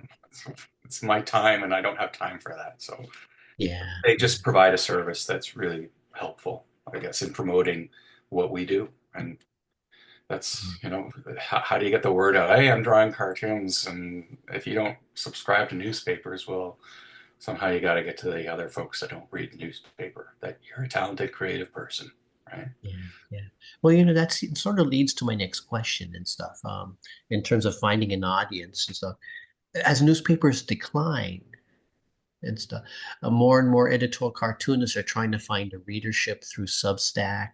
it's my time, and I don't have time for that. So Yeah. they just provide a service that's really helpful, I guess, in promoting what we do. And that's, how do you get the word out? Hey, I'm drawing cartoons. And if you don't subscribe to newspapers, well, somehow you got to get to the other folks that don't read the newspaper, that you're a talented, creative person, right? Yeah, yeah. Well, that's it sort of leads to my next question and stuff. In terms of finding an audience and stuff. As newspapers decline and stuff, more and more editorial cartoonists are trying to find a readership through Substack,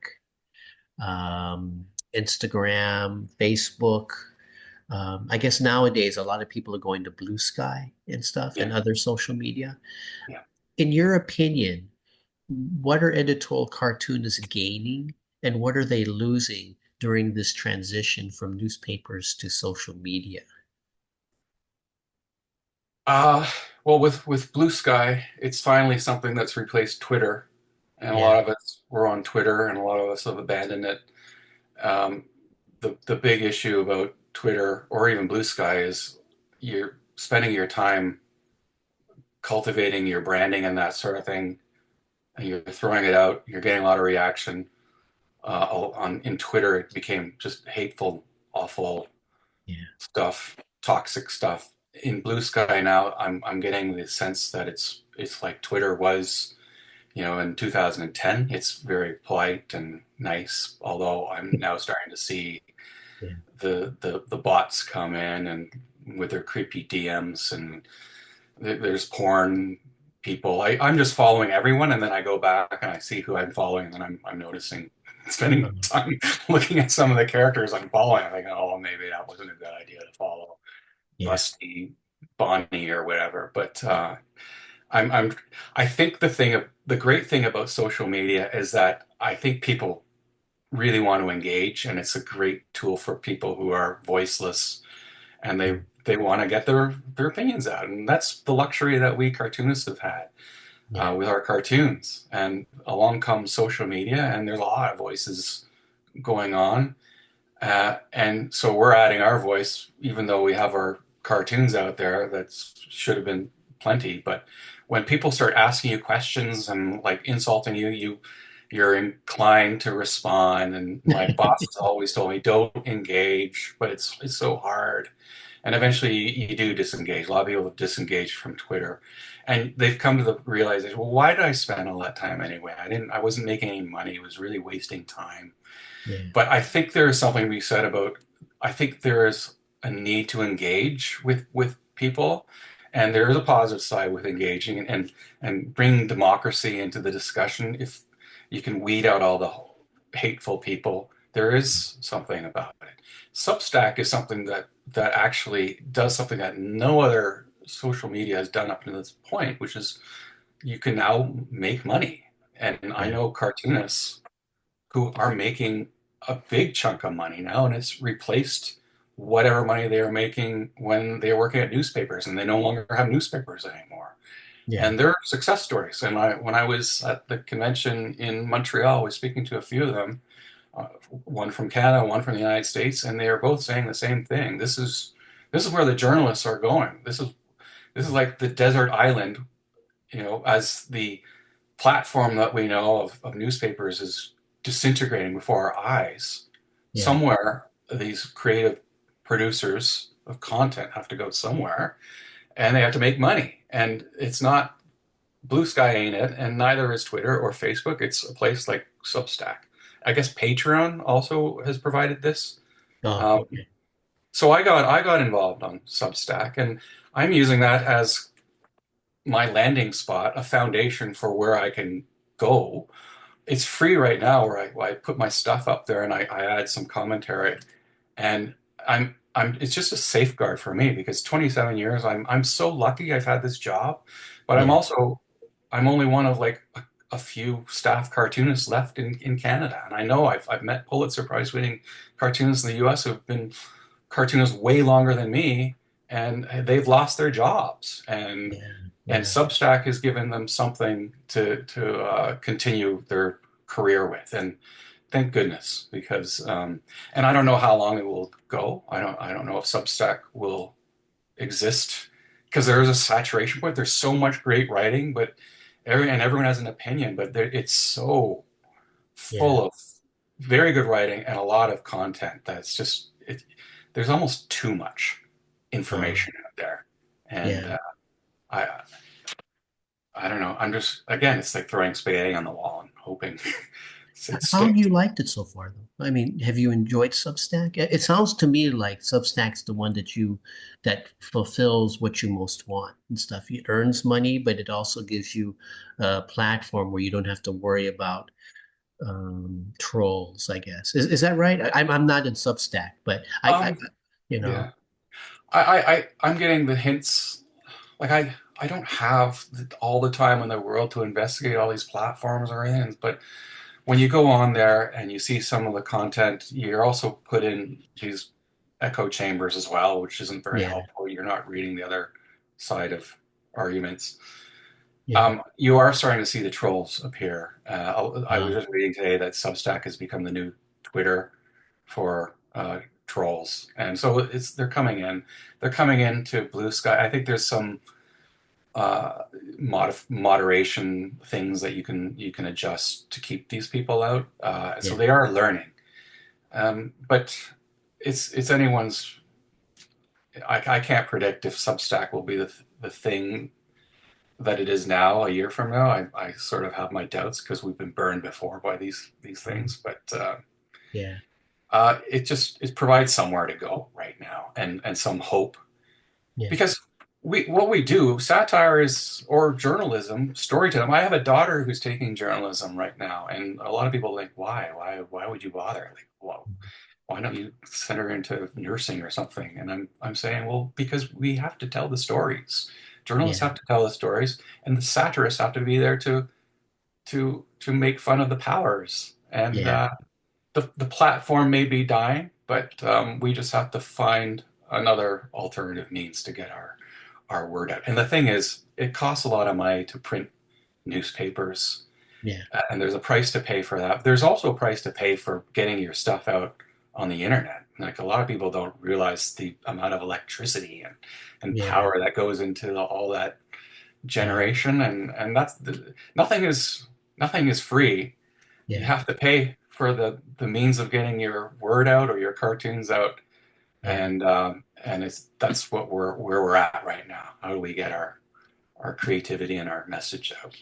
Instagram, Facebook. I guess nowadays a lot of people are going to Blue Sky and stuff Yeah, and other social media. yeah. In your opinion, what are editorial cartoonists gaining and what are they losing during this transition from newspapers to social media? Uh, well, with Blue Sky, it's finally something that's replaced Twitter, and a Yeah, lot of us were on Twitter, and a lot of us have abandoned it. Um, the big issue about Twitter or even Blue Sky is you're spending your time cultivating your branding and that sort of thing, and you're throwing it out. You're getting a lot of reaction. On in Twitter, it became just hateful, awful yeah, stuff, toxic stuff. In Blue Sky now, I'm getting the sense that it's like Twitter was, in 2010. It's very polite and nice, although I'm now starting to see yeah, the bots come in and with their creepy DMs, and there's porn people. I'm just following everyone, and then I go back and I see who I'm following, and then I'm noticing, spending time looking at some of the characters I'm following. I'm thinking, oh, maybe that wasn't a good idea to follow yeah, Busty, Bonnie, or whatever. But I'm I'm I think the great thing about social media is that I think people really want to engage, and it's a great tool for people who are voiceless, and yeah, they want to get their opinions out, and that's the luxury that we cartoonists have had yeah, with our cartoons. And along comes social media, and there's a lot of voices going on, and so we're adding our voice, even though we have our cartoons out there that should have been plenty. But when people start asking you questions and like insulting you, you're inclined to respond. And my boss has always told me, don't engage, but it's so hard. And eventually you do disengage. A lot of people have disengaged from Twitter. And they've come to the realization, well, why did I spend all that time anyway? I wasn't making any money. It was really wasting time. yeah, But I think there is something to be said about, I think there is a need to engage with people, and there is a positive side with engaging and bringing democracy into the discussion. If you can weed out all the hateful people, there is something about it. Substack is something that actually does something that no other social media has done up to this point, which is you can now make money. And I yeah, know cartoonists who are making a big chunk of money now, and it's replaced whatever money they were making when they were working at newspapers, and they no longer have newspapers anymore. yeah, And they're success stories. And when I was at the convention in Montreal, I was speaking to a few of them, uh, one from Canada, one from the United States, and they are both saying the same thing. This is where the journalists are going. This is like the desert island, as the platform that we know of newspapers is disintegrating before our eyes. yeah, Somewhere, these creative producers of content have to go somewhere, and they have to make money. And it's not Blue Sky, ain't it? And neither is Twitter or Facebook. It's a place like Substack. I guess Patreon also has provided this. oh, Um, okay, so I got involved on Substack, and I'm using that as my landing spot, a foundation for where I can go. It's free right now where I put my stuff up there and I add some commentary, and it's just a safeguard for me because 27 years, I'm so lucky I've had this job, but Yeah, I'm only one of like a few staff cartoonists left in Canada. And I know I've met Pulitzer Prize winning cartoonists in the US who've been cartoonists way longer than me, and they've lost their jobs. yeah, And yeah, Substack has given them something to continue their career with. And thank goodness, because and I don't know how long it will go. I don't know if Substack will exist because there is a saturation point. There's so much great writing, but everyone has an opinion, but it's so yeah. full of very good writing and a lot of content that's just there's almost too much Um, information out there, and yeah. I I don't know. I'm just again, it's like throwing spaghetti on the wall and hoping it How have sticks. you liked it so far, though? I mean, have you enjoyed Substack? It sounds to me like Substack's the one that fulfills what you most want and stuff. It earns money, but it also gives you a platform where you don't have to worry about trolls, I guess. Is that right? I'm not in Substack, but Um, you know, yeah, I'm getting the hints. Like I don't have all the time in the world to investigate all these platforms or anything, but when you go on there and you see some of the content, you're also put in these echo chambers as well, which isn't very yeah, helpful. You're not reading the other side of arguments. yeah, You are starting to see the trolls appear. I was uh, just reading today that Substack has become the new Twitter for trolls, and so they're coming in. They're coming into Blue Sky. I think there's some moderation things that you can adjust to keep these people out. So yeah, they are learning, but it's anyone's. I can't predict if Substack will be the thing that it is now a year from now. I sort of have my doubts because we've been burned before by these mm, things, but yeah, it provides somewhere to go right now and some hope yeah, because what we do satire is or journalism storytelling. I have a daughter who's taking journalism right now, and a lot of people think why would you bother, like, well, why don't you send her into nursing or something? And I'm saying, well, because we have to tell the stories. Journalists yeah, have to tell the stories, and the satirists have to be there to make fun of the powers. And yeah, the platform may be dying, but we just have to find another alternative means to get our word out. And the thing is, it costs a lot of money to print newspapers, yeah, and there's a price to pay for that. There's also a price to pay for getting your stuff out on the internet. Like a lot of people don't realize the amount of electricity and yeah, power that goes into all that yeah, generation, and nothing is free. You yeah, have to pay for the means of getting your word out or your cartoons out, yeah. and that's where we're at right now. How do we get our creativity and our message out?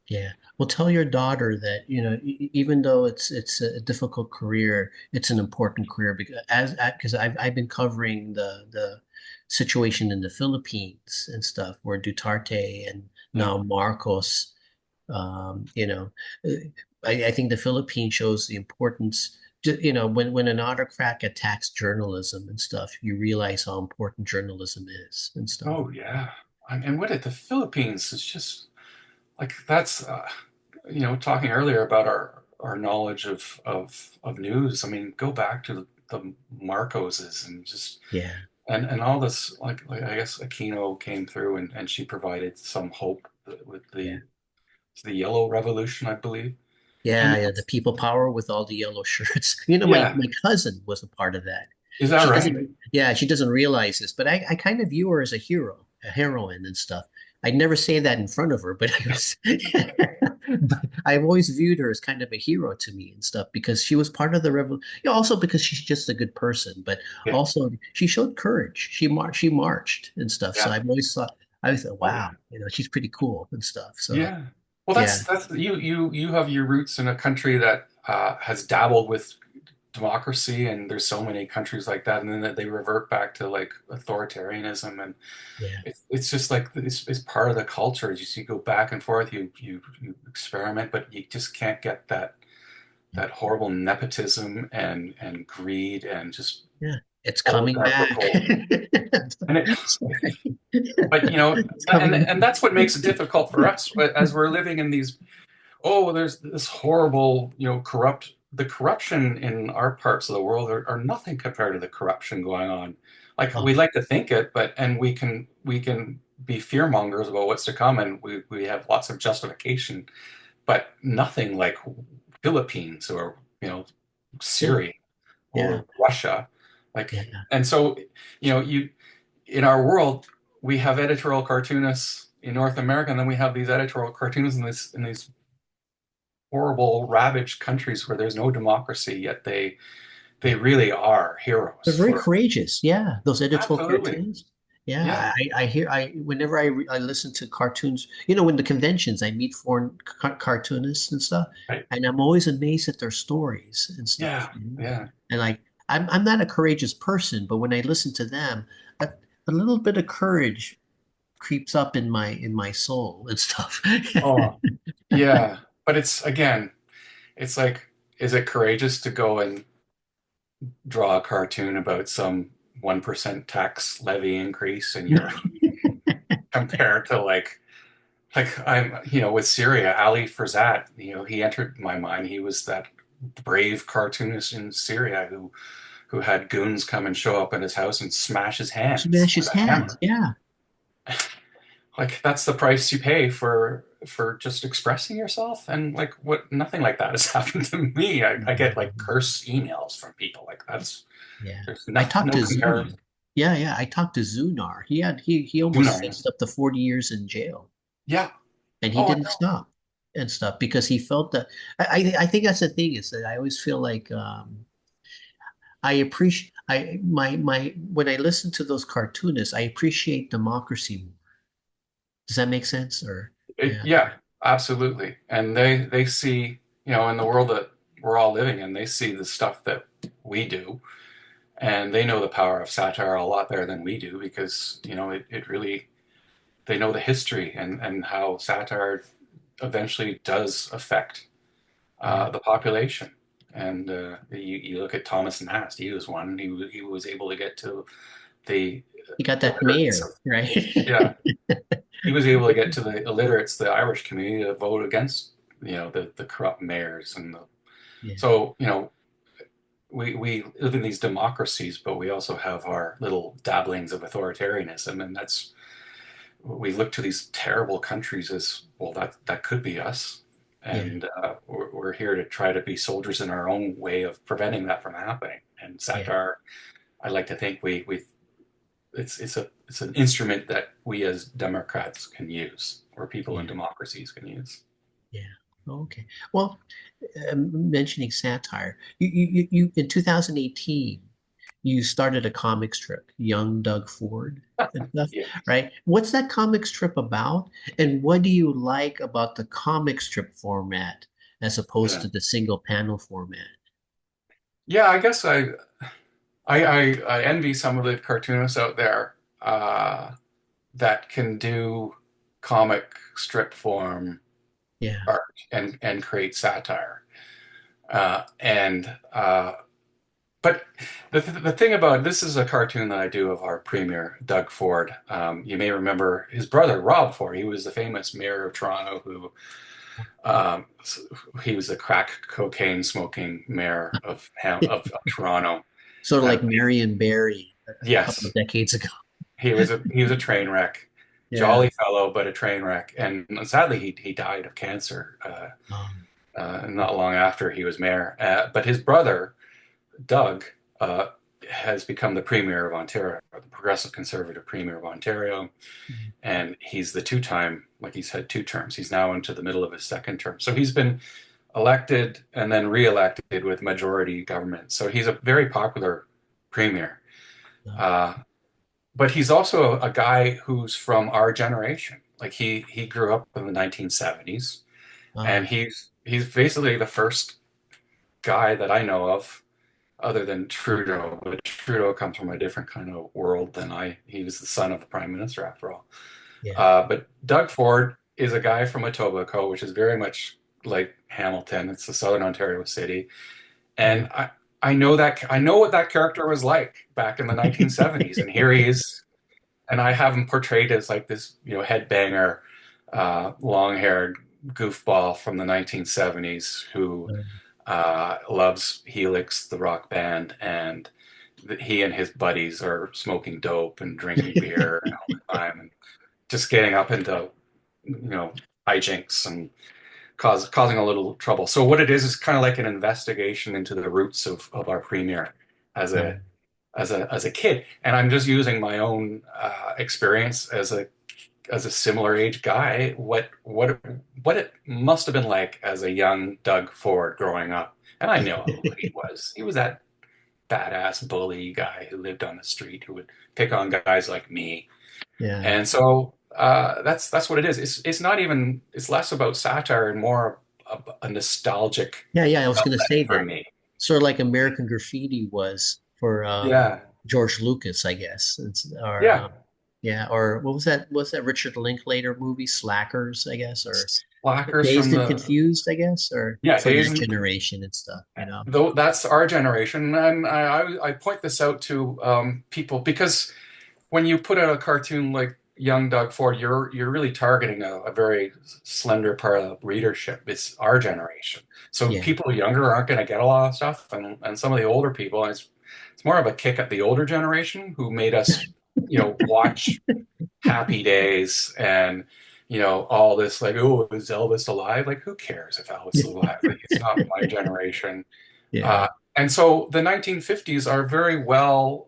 Yeah. Well, tell your daughter that, even though it's a difficult career, it's an important career because I've been covering the situation in the Philippines and stuff where Duterte and Yeah. now Marcos, you know, uh, I think the Philippines shows the importance. When an autocrat attacks journalism and stuff, you realize how important journalism is and stuff. Oh yeah. And what at the Philippines is just like that's talking earlier about our knowledge of news. I mean, go back to the Marcoses and just Yeah. and all this like I guess Aquino came through and she provided some hope with Yeah. the yellow revolution, I believe. Yeah, And yeah, the people power with all the yellow shirts. You know, my yeah, my cousin was a part of that. is that She right? doesn't, yeah, she doesn't realize this, but I kind of view her as a hero, a heroine and stuff. I'd never say that in front of her, but but I've always viewed her as kind of a hero to me and stuff because she was part of the revolution. Also because she's just a good person, but Yeah, also she showed courage. She marched and stuff. So yeah. I always thought, Oh wow, yeah. she's pretty cool and stuff. So Yeah. Well, yeah, that's you have your roots in a country that has dabbled with democracy, and there's so many countries like that, and then that they revert back to like authoritarianism, and yeah, it's just like it's part of the culture. You go back and forth, you experiment, but you just can't get that yeah. that horrible nepotism and greed and just Yeah. It's old coming back. Garfield. And it, Sorry. but It's coming. and that's what makes it difficult for us as we're living in these. Oh, there's this horrible, the corruption in our parts of the world are nothing compared to the corruption going on. Like Oh, we like to think it, and we can be fear mongers about what's to come, and we have lots of justification, but nothing like Philippines or yeah, Syria yeah, or Russia. Like, yeah. and so, you in our world, we have editorial cartoonists in North America, and then we have these editorial cartoonists in these horrible, ravaged countries where there's no democracy, yet they Yeah. really are They're heroes very for courageous. Yeah, those editorial absolutely. cartoons. Yeah, Yeah, I hear whenever I listen to cartoons, in the conventions I meet foreign cartoonists and stuff, right. and I'm always amazed at their stories and stuff. Yeah, yeah. And like I'm not a courageous person, but when I listen to them, a, a little bit of courage creeps up in my soul and stuff. Oh, yeah. But it's again, it's like, is it courageous to go and draw a cartoon about some 1% tax levy increase in your compared to like I'm with Syria, Ali Ferzat, he entered my mind. He was that brave cartoonist in Syria who had goons come and show up at his house and smash his hands Smash with his a hands. hammer. Yeah. Like that's the price you pay for just expressing yourself. And like what nothing like that has happened to me. I get like curse emails from people. Like that's Yeah. there's I nothing talked no to comparison. Zunar. Yeah, yeah. I talked to Zunar. He almost Dunar, faced up to 40 years in jail. yeah. And he Oh, I didn't know. stop and stuff because he felt that I think that's the thing is that I always feel like I appreciate my when I listen to those cartoonists, I appreciate democracy more. Does that make sense? Or yeah, Yeah, absolutely. And they see, in the world that we're all living in, they see the stuff that we do, and they know the power of satire a lot better than we do because, it really they know the history and how satire eventually does affect yeah. the population. And you look at Thomas Nast, he was one. He was able to get to the He got that illiterates mayor, of, right? yeah, he was able to get to the illiterates, the Irish community, to vote against, the corrupt mayors and the. Yeah, So, we live in these democracies, but we also have our little dabblings of authoritarianism, and that's we look to these terrible countries as well. That could be us, yeah, and we're here to try to be soldiers in our own way of preventing that from happening. And yeah, satire, I like to think we it's an instrument that we as Democrats can use, or people in yeah, democracies can use. yeah. Okay. Well, mentioning satire, you in 2018, you started a comic strip, Young Doug Ford and stuff, Yeah, right? What's that comic strip about? And what do you like about the comic strip format as opposed yeah, to the single panel format? yeah. I guess I envy some of the cartoonists out there that can do comic strip form Yeah, art and create satire. And but the thing about this is a cartoon that I do of our premier Doug Ford. You may remember his brother Rob Ford. He was the famous mayor of Toronto who um, he was the crack cocaine smoking mayor of Toronto. sort of Uh, like Marion Barry a couple of yes, decades ago. he was a train wreck, Yeah. jolly fellow, but a train wreck. And sadly, he died of cancer not long after he was mayor. But his brother Doug uh, has become the Premier of Ontario, the Progressive Conservative Premier of Ontario, and he's the two-time, like he's had two terms. He's now into the middle of his second term. So he's been elected and then re-elected with majority government. So he's a very popular Premier. Uh, but he's also a guy who's from our generation. Like he grew up in the 1970s, and Uh, he's basically the first guy that I know of other than Trudeau, but Trudeau comes from a different kind of world than I. He was the son of the prime minister, after all. yeah. But Doug Ford is a guy from Etobicoke, which is very much like Hamilton. It's a southern Ontario city, Yeah. and I I know what that character was like back in the 1970s, and here he is, and I have him portrayed as like this, headbanger, long-haired goofball from the 1970s who loves Helix, the rock band, and he and his buddies are smoking dope and drinking beer all the time, and just getting up into, you know, hijinks and causing a little trouble. So what it is kind of like an investigation into the roots of our premier as a as a kid, and I'm just using my own experience as a similar age guy. What it must have been like as a young Doug Ford growing up, and I know who he was. He was that badass bully guy who lived on the street who would pick on guys like me. Yeah. And so that's what it is. It's not even it's less about satire and more a nostalgic Yeah, yeah, I was going to outlet say for that. me. Sort of like American Graffiti was for Yeah, George Lucas, I guess. Or yeah. yeah, or what was that? What's that Richard Linklater movie, Slackers, I guess, or Slackers Dazed from and the Confused, I guess, or yeah for days that and generation and stuff, you know. though that's our generation, and I point this out to people because when you put out a cartoon like Young Doug Ford, you're really targeting a very slender part of the readership. It's our generation, so Yeah. people younger aren't going to get a lot of stuff, and some of the older people, and it's more of a kick at the older generation who made us, watch Happy Days and all this like, oh, is Elvis alive? Like, who cares if Elvis is alive? Like, it's not my generation. Yeah. Uh, and so the 1950s are very well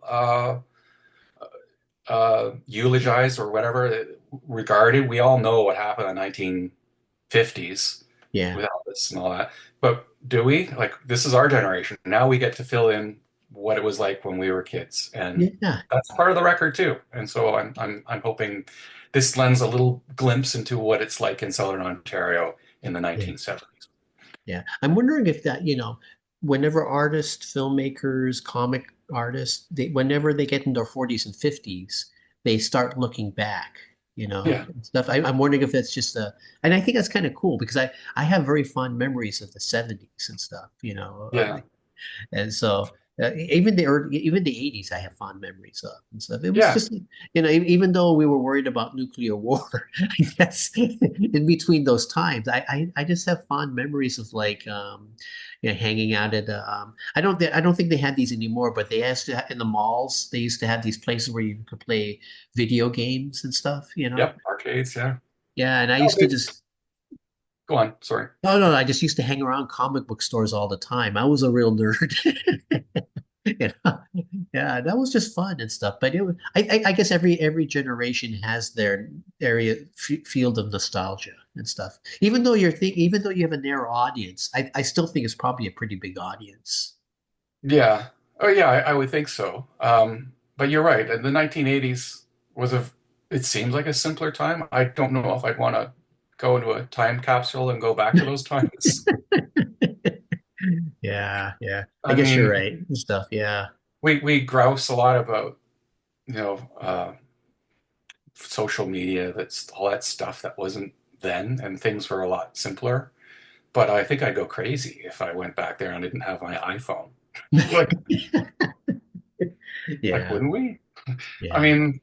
eulogized or whatever regarded. We all know what happened in the 1950s Yeah. with Elvis and all that. But do we? Like, this is our generation. Now we get to fill in what it was like when we were kids, and Yeah. that's part of the record too. And so I'm hoping this lends a little glimpse into what it's like in Southern Ontario in the Yeah. 1970s. Yeah. I'm wondering if that, whenever artists, filmmakers, comic artists, whenever they get in their 40s and 50s, they start looking back, Yeah, and stuff. I'm wondering if that's just and I think that's kind of cool because I have very fond memories of the 70s and stuff, yeah, and so even the 80s, I have fond memories of and stuff. It was yeah. just, even though we were worried about nuclear war, I guess in between those times, I just have fond memories of like, hanging out at I don't think they had these anymore, but they used to in the malls. They used to have these places where you could play video games and stuff. Yep, arcades, yeah. Yeah, and I Oh, used to just go on, sorry. no, no, I just used to hang around comic book stores all the time. I was a real nerd. You know? Yeah, that was just fun and stuff. But I guess every generation has their area field of nostalgia and stuff. Even though you have a narrow audience, I still think it's probably a pretty big audience. Yeah. Oh, yeah, I would think so. But you're right. The 1980s was it seems like a simpler time. I don't know if I'd want to go into a time capsule and go back to those times. Yeah, yeah. I I guess you're mean, right and stuff. Yeah, we grouse a lot about, you know, uh, social media, that's all that stuff that wasn't then, and things were a lot simpler. But I think I'd go crazy if I went back there and didn't have my iPhone. Like, yeah, wouldn't we? I yeah, mean,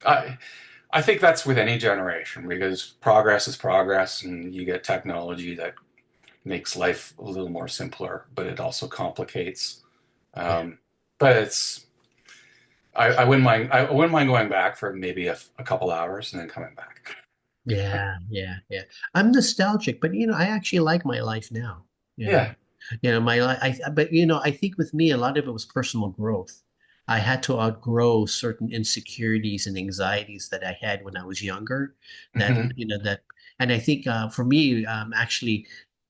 I I think that's with any generation because progress is progress, and you get technology that makes life a little more simpler, but it also complicates. yeah. Um, but I wouldn't mind. I wouldn't mind going back for maybe a couple hours and then coming back. Yeah, yeah, yeah. I'm nostalgic, but I actually like my life now. You know, Yeah. my life. But I think with me, a lot of it was personal growth. I had to outgrow certain insecurities and anxieties that I had when I was younger. Hmm. And I think for me, actually,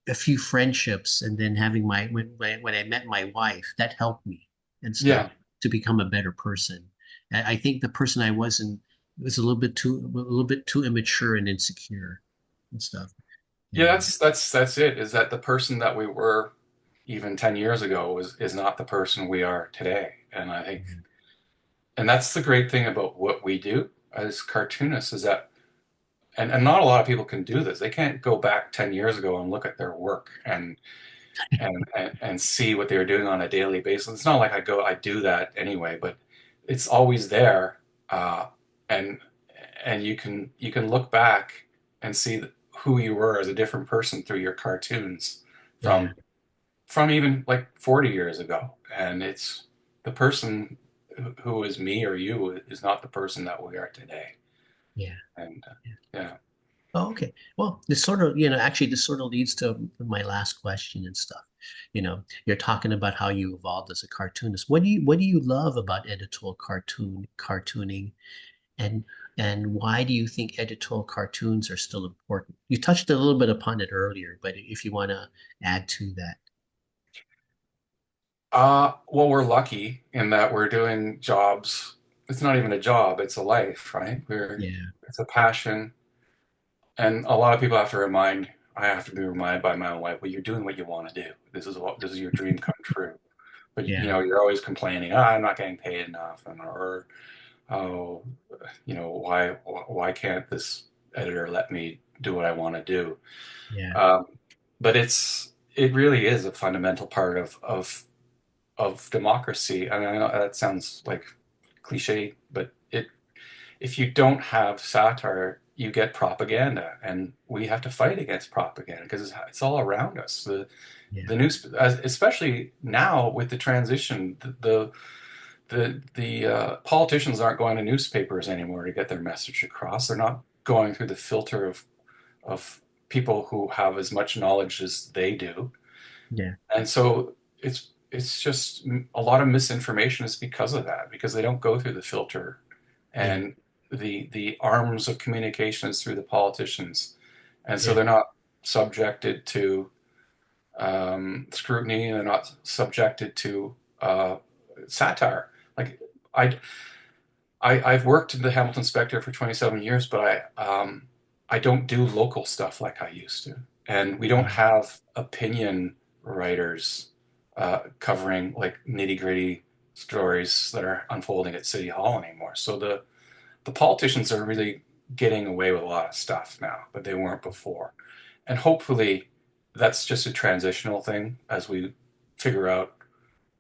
a few friendships, and then having when I met my wife, that helped me and stuff Yeah. to become a better person. I think the person I wasn't was a little bit too immature and insecure and stuff. Yeah. And That's it. Is that the person that we were even 10 years ago is not the person we are today. And I think, and that's the great thing about what we do as cartoonists is that, and not a lot of people can do this. They can't go back 10 years ago and look at their work and and see what they were doing on a daily basis. It's not like I do that anyway, but it's always there, and you can look back and see who you were as a different person through your cartoons Yeah, from even like 40 years ago, and it's the person who is me or you is not the person that we are today, yeah. and Yeah. yeah. Oh, okay. Well, actually, this sort of leads to my last question and stuff. You're talking about how you evolved as a cartoonist. What do you love about editorial cartooning, and why do you think editorial cartoons are still important? You touched a little bit upon it earlier, but if you want to add to that. Well, we're lucky in that we're doing jobs. It's not even a job, it's a life, right? Yeah, It's a passion. And a lot of people have to I have to be reminded by my own wife, well, you're doing what you want to do. This is your dream come true. But yeah, you're always complaining, I'm not getting paid enough, or oh, why can't this editor let me do what I want to do? yeah, Um, but it really is a fundamental part of democracy. I mean, I know that sounds like cliche, but if you don't have satire, you get propaganda, and we have to fight against propaganda because it's all around us. yeah, The news, especially now with the transition, the politicians aren't going to newspapers anymore to get their message across. They're not going through the filter of people who have as much knowledge as they do, yeah, and so it's just a lot of misinformation is because of that, because they don't go through the filter, yeah, and the arms of communication is through the politicians, and so yeah, they're not subjected to scrutiny, and they're not subjected to satire. Like I, I've worked in the Hamilton Spectator for 27 years, but I don't do local stuff like I used to, and we don't right. have opinion writers covering like nitty gritty stories that are unfolding at City Hall anymore. So the politicians are really getting away with a lot of stuff now, but they weren't before, and hopefully that's just a transitional thing as we figure out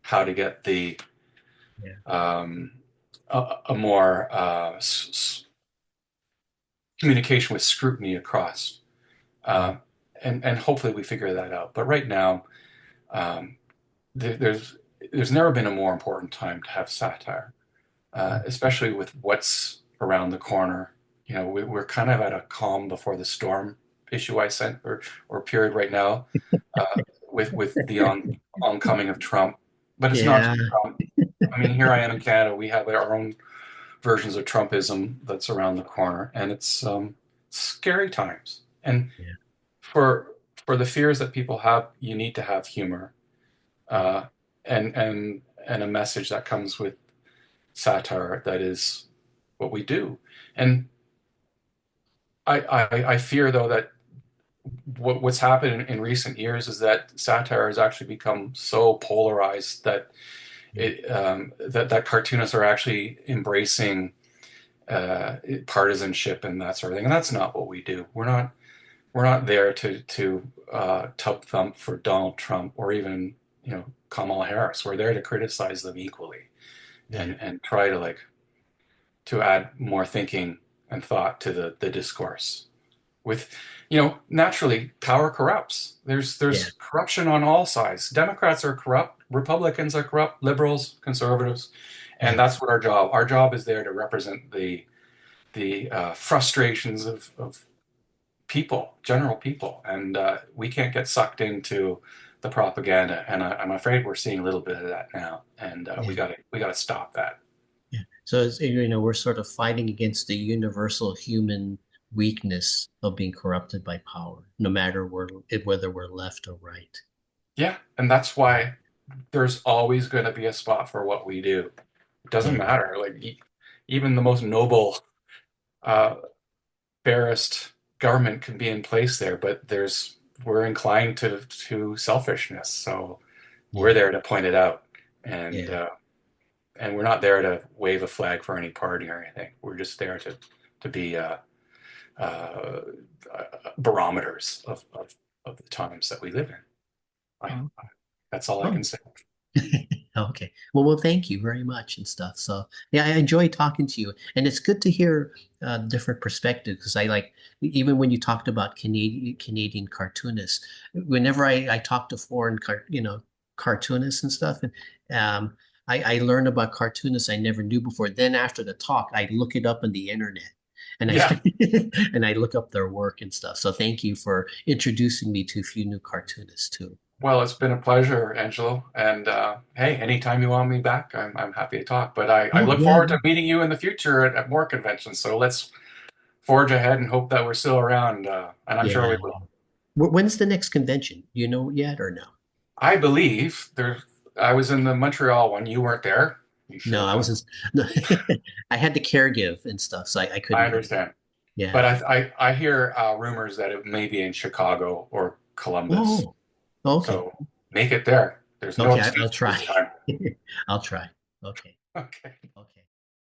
how to get the Yeah, um, a more communication with scrutiny across, yeah, uh, and hopefully we figure that out. But right now, um, there's never been a more important time to have satire, mm, especially with what's around the corner. We're kind of at a calm before the storm issue I sent or period right now, with the oncoming of Trump. But it's not yeah, just Trump. I mean, here I am in Canada. We have our own versions of Trumpism that's around the corner, and it's scary times. And yeah, for the fears that people have, you need to have humor, uh, and a message that comes with satire that is what we do. And I fear though that what's happened in recent years is that satire has actually become so polarized that yeah, that cartoonists are actually embracing partisanship and that sort of thing, and that's not what we do. We're not there to tub thump for Donald Trump or even Kamala Harris. We're there to criticize them equally, yeah, and try to add more thinking and thought to the discourse. With naturally power corrupts. yeah, There's corruption on all sides. Democrats are corrupt, Republicans are corrupt, liberals, conservatives, and yeah, that's what our job is there to represent the frustrations of people, general people, and we can't get sucked into the propaganda. And I'm afraid we're seeing a little bit of that now, and yeah, we got to stop that. yeah. So we're sort of fighting against the universal human weakness of being corrupted by power, no matter whether we're left or right. Yeah, and that's why there's always going to be a spot for what we do. It doesn't Yeah, matter. Like even the most noble, uh, fairest government can be in place there, but we're inclined to selfishness. So we're yeah, there to point it out, and yeah, uh, and we're not there to wave a flag for any party or anything. We're just there to be uh, barometers of the times that we live in. I, Oh, that's all I oh. can say. Okay. Well, thank you very much and stuff. So, yeah, I enjoy talking to you, and it's good to hear different perspectives because I like even when you talked about Canadian cartoonists. Whenever I talk to foreign cartoonists and stuff, and um, I learn about cartoonists I never knew before. Then after the talk, I look it up on the internet, and I Yeah. and I look up their work and stuff. So, thank you for introducing me to a few new cartoonists too. Well, it's been a pleasure, Angelo. And hey, anytime you want me back, I'm happy to talk. But I Oh look yeah, forward to meeting you in the future at more conventions. So let's forge ahead and hope that we're still around. And I'm sure yeah. we will. When's the next convention? Do you know yet or no? I believe there. I was in the Montreal one. You weren't there. You should No, have I been. wasn't. No, I had to caregive and stuff, so I I couldn't go. understand. But Yeah. I hear rumors that it may be in Chicago or Columbus. Oh, okay. So make it there. There's no Okay, I'll excuses try. this time. I'll try. Okay. Okay. Okay.